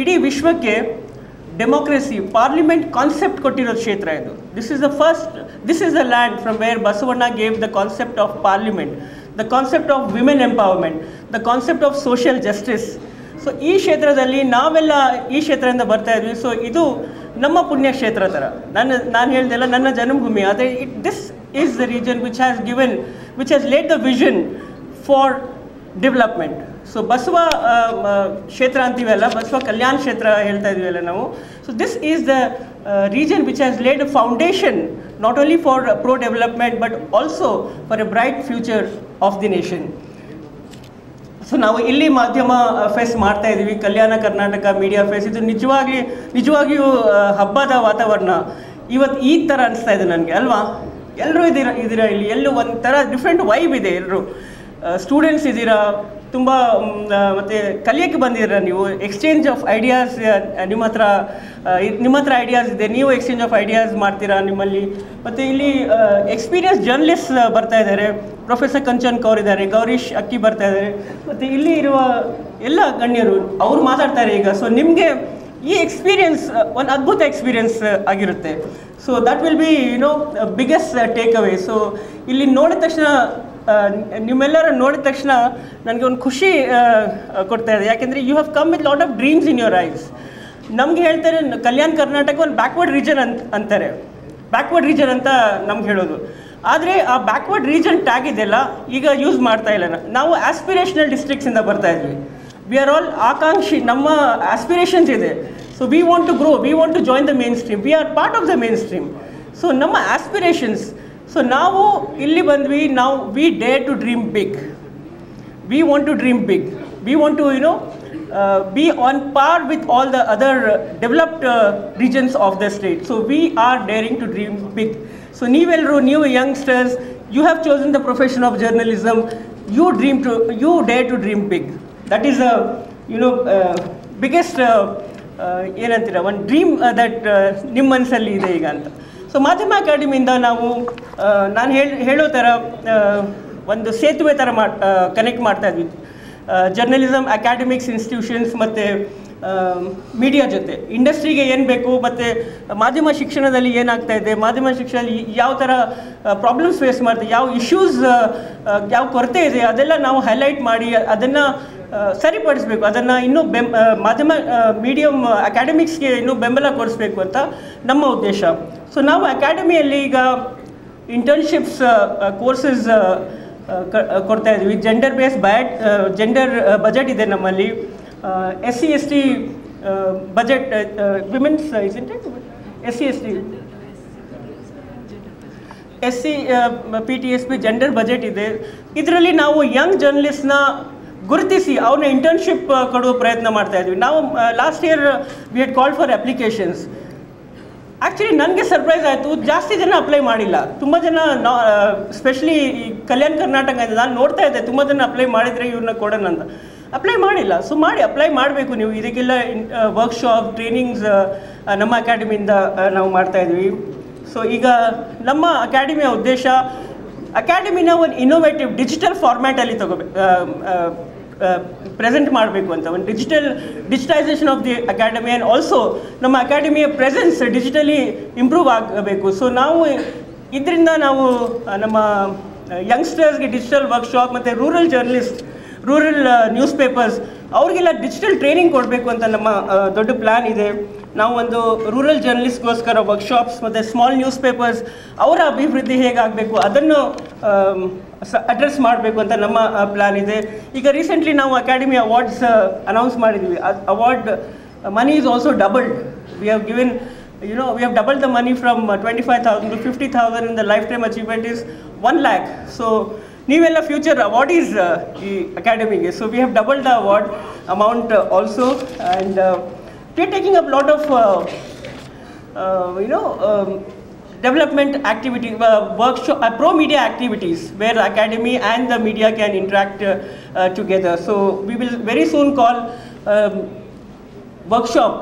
ಇಡೀ ವಿಶ್ವಕ್ಕೆ ಡೆಮೋಕ್ರಸಿ, ಪಾರ್ಲಿಮೆಂಟ್ ಕಾನ್ಸೆಪ್ಟ್ ಕೊಟ್ಟಿರೋ ಕ್ಷೇತ್ರ ಇದು. This is the land from where Basavanna gave the concept of parliament, the concept of women empowerment, the concept of social justice. So ಈ ಕ್ಷೇತ್ರದಲ್ಲಿ ನಾವೆಲ್ಲ ಈ ಕ್ಷೇತ್ರದಿಂದ ಬರ್ತಾ ಇದ್ವಿ. ಸೊ ಇದು ನಮ್ಮ ಪುಣ್ಯಕ್ಷೇತ್ರ ಥರ. ನಾನು ಹೇಳ್ದೆಲ್ಲ ನನ್ನ ಜನ್ಮಭೂಮಿ. ಆದರೆ this is the region which has laid the vision for development. So Basava ಕ್ಷೇತ್ರ ಅಂತೀವಲ್ಲ, ಬಸವ ಕಲ್ಯಾಣ ಕ್ಷೇತ್ರ ಹೇಳ್ತಾ ಇದೀವಲ್ಲ ನಾವು. So this is the region which has laid a foundation not only for pro development but also for A bright future of the nation. So ನಾವು ಇಲ್ಲಿ ಮಾಧ್ಯಮ fest ಮಾಡ್ತಾ ಇದ್ದೀವಿ, ಕಲ್ಯಾಣ ಕರ್ನಾಟಕ ಮೀಡಿಯಾ ಫೆಸ್ಟ್. ಇದು ನಿಜವಾಗಿಯೂ ಹಬ್ಬದ ವಾತಾವರಣ ಇವತ್ತು ಈ ಥರ ಅನಿಸ್ತಾ ಇದೆ ನನಗೆ, ಅಲ್ವಾ? ಎಲ್ಲರೂ ಇದ್ದೀರಾ ಇಲ್ಲಿ, ಎಲ್ಲೂ ಒಂಥರ ಡಿಫ್ರೆಂಟ್ ವೈಬ್ ಇದೆ. ಎಲ್ಲರೂ ಸ್ಟೂಡೆಂಟ್ಸ್ ಇದ್ದೀರಾ, ತುಂಬ ಮತ್ತು ಕಲಿಯೋಕ್ಕೆ ಬಂದಿದ್ದೀರಾ ನೀವು. ಎಕ್ಸ್ಚೇಂಜ್ ಆಫ್ ಐಡಿಯಾಸ್ ನಿಮ್ಮ ಹತ್ರ ಐಡಿಯಾಸ್ ಇದೆ, ನೀವು ಎಕ್ಸ್ಚೇಂಜ್ ಆಫ್ ಐಡಿಯಾಸ್ ಮಾಡ್ತೀರಾ ನಿಮ್ಮಲ್ಲಿ. ಮತ್ತು ಇಲ್ಲಿ ಎಕ್ಸ್ಪೀರಿಯನ್ಸ್ ಜರ್ನಲಿಸ್ಟ್ ಬರ್ತಾ ಇದ್ದಾರೆ, ಪ್ರೊಫೆಸರ್ ಕಂಚನ್ ಕೌರ್ ಇದ್ದಾರೆ, ಗೌರೀಶ್ ಅಕ್ಕಿ ಬರ್ತಾ ಇದ್ದಾರೆ, ಮತ್ತು ಇಲ್ಲಿ ಇರುವ ಎಲ್ಲ ಗಣ್ಯರು ಅವರು ಮಾತಾಡ್ತಾರೆ ಈಗ. ಸೊ ನಿಮಗೆ ಈ ಎಕ್ಸ್ಪೀರಿಯನ್ಸ್ ಒಂದು ಅದ್ಭುತ ಎಕ್ಸ್ಪೀರಿಯನ್ಸ್ ಆಗಿರುತ್ತೆ. So that will be biggest take away. So ಇಲ್ಲಿ ನೋಡಿದ ತಕ್ಷಣ ನಿಮ್ಮೆಲ್ಲರ ನೋಡಿದ ತಕ್ಷಣ ನನಗೆ ಒಂದು ಖುಷಿ ಕೊಡ್ತಾ ಇದೆ. ಯಾಕೆಂದರೆ you have come with lot of dreams in your eyes. ನಮ್ಗೆ ಹೇಳ್ತಾರೆ ಕಲ್ಯಾಣ ಕರ್ನಾಟಕ ಒಂದು ಬ್ಯಾಕ್ವರ್ಡ್ ರೀಜನ್ ಅಂತಾರೆ, ಬ್ಯಾಕ್ವರ್ಡ್ ರೀಜನ್ ಅಂತ ನಮ್ಗೆ ಹೇಳೋದು. ಆದರೆ ಆ ಬ್ಯಾಕ್ವರ್ಡ್ ರೀಜನ್ ಟ್ಯಾಗ್ ಇದೆಯಲ್ಲ ಈಗ ಯೂಸ್ ಮಾಡ್ತಾ ಇಲ್ಲ. ನಾವು ಆಸ್ಪಿರೇಷನಲ್ ಡಿಸ್ಟ್ರಿಕ್ಟ್ಸಿಂದ ಬರ್ತಾ ಇದ್ವಿ. ವಿ ಆರ್ ಆಲ್ ಆಕಾಂಕ್ಷಿ, ನಮ್ಮ ಆಸ್ಪಿರೇಷನ್ಸ್ ಇದೆ. So we want to grow, we want to join the mainstream, we are part of the mainstream. So ನಮ್ಮ ಆಸ್ಪಿರೇಷನ್ಸ್. ಸೊ ನಾವು ಇಲ್ಲಿ ಬಂದ್ವಿ, ನಾವು we dare to dream big, we want to dream big, we want to be on par with all the other developed regions of the state. So we are daring to dream big. So new youngsters, you have chosen the profession of journalism, you dare to dream big. That is a biggest ಏನಂತೀರ ಒಂದು dream that ನಿಮ್ಮ ಮನಸ್ಸಲ್ಲಿ ಇದೆ ಈಗ ಅಂತ. So ಮಾಧ್ಯಮ ಅಕಾಡೆಮಿಯಿಂದ ನಾವು ನಾನು ಹೇಳೋ ಥರ ಒಂದು ಸೇತುವೆ ಥರ ಕನೆಕ್ಟ್ ಮಾಡ್ತಾ ಇದ್ವಿ ಜರ್ನಲಿಸಮ್ ಅಕಾಡೆಮಿಕ್ಸ್ ಇನ್ಸ್ಟಿಟ್ಯೂಷನ್ಸ್ ಮತ್ತು ಮೀಡಿಯಾ ಜೊತೆ. ಇಂಡಸ್ಟ್ರಿಗೆ ಏನು ಬೇಕು ಮತ್ತು ಮಾಧ್ಯಮ ಶಿಕ್ಷಣದಲ್ಲಿ ಏನಾಗ್ತಾ ಇದೆ, ಮಾಧ್ಯಮ ಶಿಕ್ಷಣದಲ್ಲಿ ಯಾವ ಥರ ಪ್ರಾಬ್ಲಮ್ಸ್ ಫೇಸ್ ಮಾಡ್ತೀವಿ, ಯಾವ ಇಶ್ಯೂಸ್ ಯಾವ ಕೊರತೆ ಇದೆ ಅದೆಲ್ಲ ನಾವು ಹೈಲೈಟ್ ಮಾಡಿ ಅದನ್ನು ಸರಿಪಡಿಸಬೇಕು, ಅದನ್ನು ಇನ್ನೂ ಮಾಧ್ಯಮ ಮೀಡಿಯಮ್ ಅಕಾಡೆಮಿಕ್ಸ್ಗೆ ಇನ್ನೂ ಬೆಂಬಲ ಕೊಡಿಸ್ಬೇಕು ಅಂತ ನಮ್ಮ ಉದ್ದೇಶ. ಸೊ ನಾವು ಅಕಾಡೆಮಿಯಲ್ಲಿ ಈಗ ಇಂಟರ್ನ್ಶಿಪ್ಸ್ ಕೋರ್ಸಸ್ ಕೊಡ್ತಾ ಇದ್ದೀವಿ. ಜೆಂಡರ್ ಬಜೆಟ್ ಇದೆ ನಮ್ಮಲ್ಲಿ. SC/ST budget, women's SC PTSP gender budget ಇದೆ. ಇದರಲ್ಲಿ ನಾವು ಯಂಗ್ ಜರ್ನಲಿಸ್ಟ್ನ ಗುರುತಿಸಿ ಅವ್ರನ್ನ ಇಂಟರ್ನ್ಶಿಪ್ ಕೊಡುವ ಪ್ರಯತ್ನ ಮಾಡ್ತಾ ಇದ್ವಿ. ನಾವು last year we had called for applications. Actually ನನಗೆ ಸರ್ಪ್ರೈಸ್ ಆಯಿತು, ಜಾಸ್ತಿ ಜನ ಅಪ್ಲೈ ಮಾಡಿಲ್ಲ. ತುಂಬ ಜನ ಸ್ಪೆಷಲಿ ಈ ಕಲ್ಯಾಣ ಕರ್ನಾಟಕ ಇದೆ, ನಾನು ನೋಡ್ತಾ ಇದ್ದೆ ತುಂಬ ಜನ ಅಪ್ಲೈ ಮಾಡಿದರೆ ಇವ್ರನ್ನ ಕೊಡೋಣ ಅಂತ. ಅಪ್ಲೈ ಮಾಡಿಲ್ಲ. ಸೊ ಅಪ್ಲೈ ಮಾಡಬೇಕು ನೀವು. ಇದಕ್ಕೆಲ್ಲ ವರ್ಕ್ಶಾಪ್ ಟ್ರೈನಿಂಗ್ಸ್ ನಮ್ಮ ಅಕಾಡೆಮಿಯಿಂದ ನಾವು ಮಾಡ್ತಾಯಿದ್ವಿ. ಸೊ ಈಗ ನಮ್ಮ ಅಕಾಡೆಮಿಯ ಉದ್ದೇಶ ಅಕಾಡೆಮಿನ ಒಂದು ಇನ್ನೋವೇಟಿವ್ ಡಿಜಿಟಲ್ ಫಾರ್ಮ್ಯಾಟಲ್ಲಿ ಪ್ರೆಸೆಂಟ್ ಮಾಡಬೇಕು ಅಂತ, ಒಂದು digitisation of the academy and also ನಮ್ಮ ಅಕಾಡೆಮಿಯ ಪ್ರೆಸೆನ್ಸ್ ಡಿಜಿಟಲಿ ಇಂಪ್ರೂವ್ ಆಗಬೇಕು. ಸೊ ಇದರಿಂದ ನಾವು ನಮ್ಮ ಯಂಗ್ಸ್ಟರ್ಸ್ಗೆ ಡಿಜಿಟಲ್ ವರ್ಕ್ಶಾಪ್ ಮತ್ತು ರೂರಲ್ ನ್ಯೂಸ್ ಪೇಪರ್ಸ್ ಅವ್ರಿಗೆಲ್ಲ ಡಿಜಿಟಲ್ ಟ್ರೈನಿಂಗ್ ಕೊಡಬೇಕು ಅಂತ ನಮ್ಮ ದೊಡ್ಡ ಪ್ಲ್ಯಾನ್ ಇದೆ. ನಾವು ಒಂದು ರೂರಲ್ ಜರ್ನಲಿಸ್ಟ್ಗೋಸ್ಕರ ವರ್ಕ್ಶಾಪ್ಸ್ ಮತ್ತು ಸ್ಮಾಲ್ ನ್ಯೂಸ್ ಪೇಪರ್ಸ್ ಅವರ ಅಭಿವೃದ್ಧಿ ಹೇಗಾಗಬೇಕು ಅದನ್ನು ಅಡ್ರೆಸ್ ಮಾಡಬೇಕು ಅಂತ ನಮ್ಮ ಪ್ಲ್ಯಾನ್ ಇದೆ. ಈಗ ರೀಸೆಂಟ್ಲಿ ನಾವು ಅಕಾಡೆಮಿ ಅವಾರ್ಡ್ಸ್ ಅನೌನ್ಸ್ ಮಾಡಿದ್ವಿ. Award money is also doubled. We have doubled the money from 25,000 to 50,000 in the lifetime achievement is 1 lakh. So ನೀವೆಲ್ಲ ಫ್ಯೂಚರ್ ಅವಾರ್ಡೀಸ್ ಈ ಅಕಾಡೆಮಿಗೆ. So we have double the award amount also and we are taking up lot of development activities, workshop, pro media activities where the academy and the media can interact together. So we will very soon call workshop,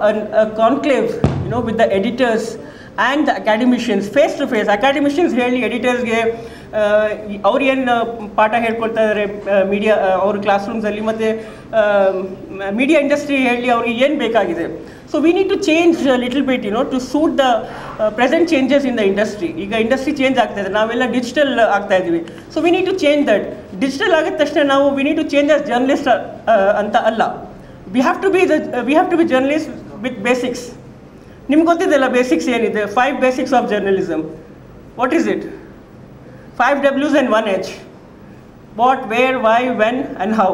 a conclave, with the editors and the academicians face to face. Academicians ಹೇಳಿ ಎಡಿಟರ್ಸ್ಗೆ ಅವ್ರು ಏನು ಪಾಠ ಹೇಳ್ಕೊಡ್ತಾ ಇದ್ದಾರೆ media ಅವ್ರ class ರೂಮ್ಸಲ್ಲಿ, ಮತ್ತು media industry ಹೇಳಿ ಅವ್ರಿಗೆ ಏನು ಬೇಕಾಗಿದೆ. So we need to change little bit to suit the present changes in the industry. ಈಗ ಇಂಡಸ್ಟ್ರಿ ಚೇಂಜ್ ಆಗ್ತಾ ಇದೆ, ನಾವೆಲ್ಲ ಡಿಜಿಟಲ್ ಆಗ್ತಾ ಇದ್ದೀವಿ. So we need to change that. Digital ಆಗಿದ ತಕ್ಷಣ ನಾವು we need to change as journalist ಅಂತ ಅಲ್ಲ, we have to be journalists with basics. ನಿಮ್ಗೆ ಗೊತ್ತಿದೆಯಲ್ಲ ಬೇಸಿಕ್ಸ್ ಏನಿದೆ, 5 basics of journalism. What is it? 5 W's and 1 H. What, where, why, when and how.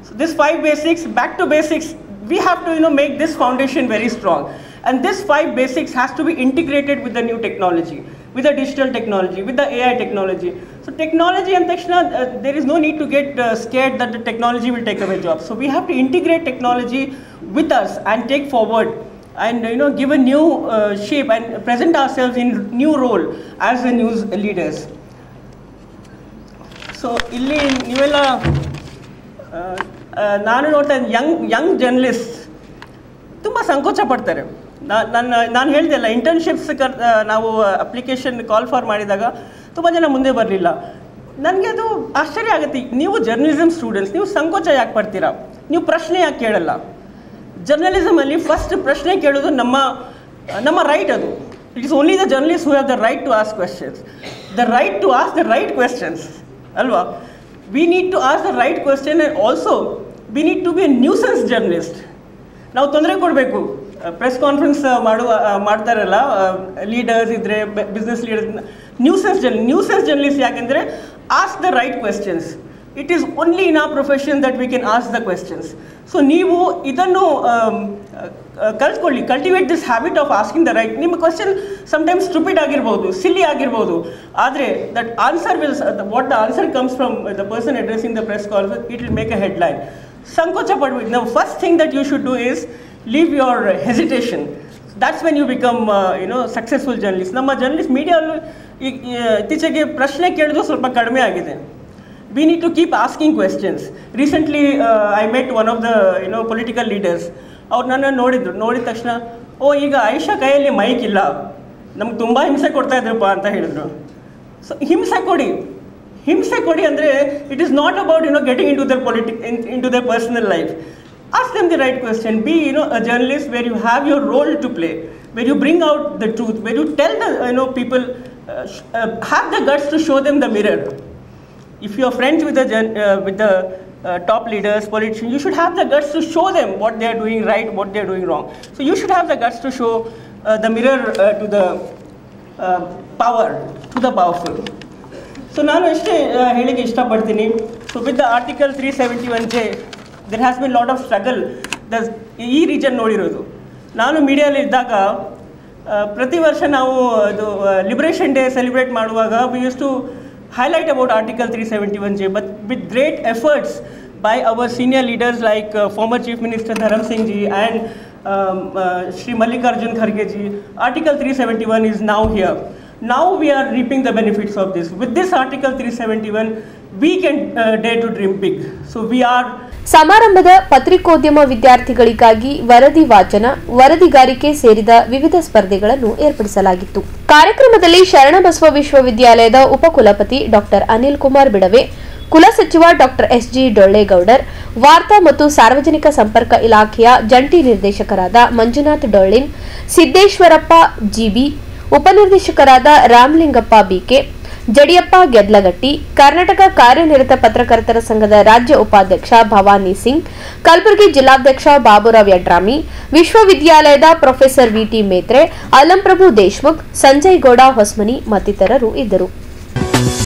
So this 5 basics, back to basics, we have to make this foundation very strong. And this 5 basics has to be integrated with the new technology, with the digital technology, with the AI technology. So technology and takshana, there is no need to get scared that the technology will take away jobs. So we have to integrate technology with us and take forward and give a new shape and present ourselves in new role as the news leaders. So ಇಲ್ಲಿ ನೀವೆಲ್ಲ ನಾನು ನೋಡ್ತಾ Young journalist ತುಂಬ ಸಂಕೋಚ ಪಡ್ತಾರೆ. ನಾನು ಹೇಳ್ದೆಲ್ಲ, internships ನಾವು application call for ಮಾಡಿದಾಗ ತುಂಬ ಜನ ಮುಂದೆ ಬರಲಿಲ್ಲ. ನನಗೆ ಅದು ಆಶ್ಚರ್ಯ ಆಗುತ್ತೆ. ನೀವು ಜರ್ನಲಿಸಮ್ ಸ್ಟೂಡೆಂಟ್ಸ್, ನೀವು ಸಂಕೋಚ ಯಾಕೆ ಪಡ್ತೀರಾ? ನೀವು ಪ್ರಶ್ನೆ ಯಾಕೆ ಕೇಳಲ್ಲ? ಜರ್ನಲಿಸಮಲ್ಲಿ ಫಸ್ಟ್ ಪ್ರಶ್ನೆ ಕೇಳೋದು ನಮ್ಮ ರೈಟ್. ಅದು it is only the journalist who have the right to ask questions, the right to ask the right questions ಅಲ್ವಾ? We need to ask the right question and also we need to be a nuisance journalist. ನಾವು ತೊಂದರೆ ಕೊಡಬೇಕು. Press conference ಮಾಡ್ತಾರಲ್ಲ leaders ಇದ್ದರೆ, business leaders, nuisance journalist ಯಾಕೆಂದರೆ ask the right questions. It is only in a profession that we can ask the questions. So ನೀವು ಇದನ್ನು ಕಲ್ತ್ಕೊಳ್ಳಿ, cultivate this habit of asking the right. ನಿಮ್ಮ question sometimes stupid ಆಗಿರ್ಬೋದು, silly ಆಗಿರ್ಬೋದು, ಆದರೆ that answer will, what the answer comes from the person addressing the press conference, it will make a headline. ಸಂಕೋಚ ಪಡ್ಬೇಕು. ನಾವು first thing that you should do is leave your hesitation. That's when you become successful journalist. ನಮ್ಮ journalist ಮೀಡಿಯಾಲ್ಲೂ ಇತ್ತೀಚೆಗೆ ಪ್ರಶ್ನೆ ಕೇಳೋದು ಸ್ವಲ್ಪ ಕಡಿಮೆ ಆಗಿದೆ. We need to keep asking questions. Recently I met one of the political leaders. ಅವ್ರು ನನ್ನ ನೋಡಿದ ತಕ್ಷಣ, ಈಗ ಆಯಿಷಾ ಕೈಯಲ್ಲಿ ಮೈಕ್ ಇಲ್ಲ, ನಮ್ಗೆ ತುಂಬ ಹಿಂಸೆ ಕೊಡ್ತಾ ಇದ್ರಪ್ಪ ಅಂತ ಹೇಳಿದ್ರು. ಸೊ ಹಿಂಸೆ ಕೊಡಿ ಅಂದರೆ it is not about getting into their personal life. Ask them the right question. Be a journalist where you have your role to play, where you bring out the truth, where you tell the people, have the guts to show them the mirror. If you are friends with the top leaders, politicians, you should have the guts to show them what they are doing right, what they are doing wrong. So you should have the guts to show the mirror to the power, to the powerful. So ನಾನು ಅಷ್ಟೇ ಹೇಳಿಕ್ಕೆ ಇಷ್ಟಪಡ್ತೀನಿ. So with the Article 371J, there has been lot of struggle. ಈ region ನೋಡಿರೋದು. ನಾನು ಮೀಡಿಯಲ್ಲಿ ಇದ್ದಾಗ ಪ್ರತಿ ವರ್ಷ ನಾವು ಅದು ಲಿಬರೇಷನ್ ಡೇ ಸೆಲೆಬ್ರೇಟ್ ಮಾಡುವಾಗ we used to highlight about Article 371J, but with great efforts by our senior leaders like former Chief Minister Dharam Singh ji and Shri Mallikarjun Kharge ji, Article 371 is now here. Now we are reaping the benefits of this. With this Article 371, we can dare to dream big. So we are. ಸಮಾರಂಭದ ಪತ್ರಿಕೋದ್ಯಮ ವಿದ್ಯಾರ್ಥಿಗಳಿಗಾಗಿ ವರದಿ ವಾಚನ, ವರದಿಗಾರಿಕೆ ಸೇರಿದ ವಿವಿಧ ಸ್ಪರ್ಧೆಗಳನ್ನು ಏರ್ಪಡಿಸಲಾಗಿತ್ತು. ಕಾರ್ಯಕ್ರಮದಲ್ಲಿ ಶರಣಬಸವ ವಿಶ್ವವಿದ್ಯಾಲಯದ ಉಪಕುಲಪತಿ ಡಾಕ್ಟರ್ ಅನಿಲ್ ಕುಮಾರ್ ಬಿಡವೆ, ಕುಲಸಚಿವ ಡಾಕ್ಟರ್ ಎಸ್.ಜಿ. ಡೊಳ್ಳೆಗೌಡರ್, ವಾರ್ತಾ ಮತ್ತು ಸಾರ್ವಜನಿಕ ಸಂಪರ್ಕ ಇಲಾಖೆಯ ಜಂಟಿ ನಿರ್ದೇಶಕರಾದ ಮಂಜುನಾಥ್ ಡೊಳ್ಳಿನ್, ಸಿದ್ದೇಶ್ವರಪ್ಪ ಜಿಬಿ, ಉಪನಿರ್ದೇಶಕರಾದ ರಾಮಲಿಂಗಪ್ಪ ಬಿಕೆ, ಜಡಿಯಪ್ಪ ಗೆದ್ಲಗಟ್ಟಿ, ಕರ್ನಾಟಕ ಕಾರ್ಯನಿರತ ಪತ್ರಕರ್ತರ ಸಂಘದ ರಾಜ್ಯ ಉಪಾಧ್ಯಕ್ಷ ಭವಾನಿ ಸಿಂಗ್, ಕಲಬುರಗಿ ಜಿಲ್ಲಾಧ್ಯಕ್ಷ ಬಾಬುರಾವ್ ಯಡ್ರಾಮಿ, ವಿಶ್ವವಿದ್ಯಾಲಯದ ಪ್ರೊಫೆಸರ್ ವಿಟಿ ಮೇತ್ರೆ, ಅಲಂಪ್ರಭು ದೇಶ್ಮುಖ್, ಸಂಜಯ್ ಗೌಡ ಹೊಸ್ಮನಿ ಮತ್ತಿತರರು ಇದ್ದರು.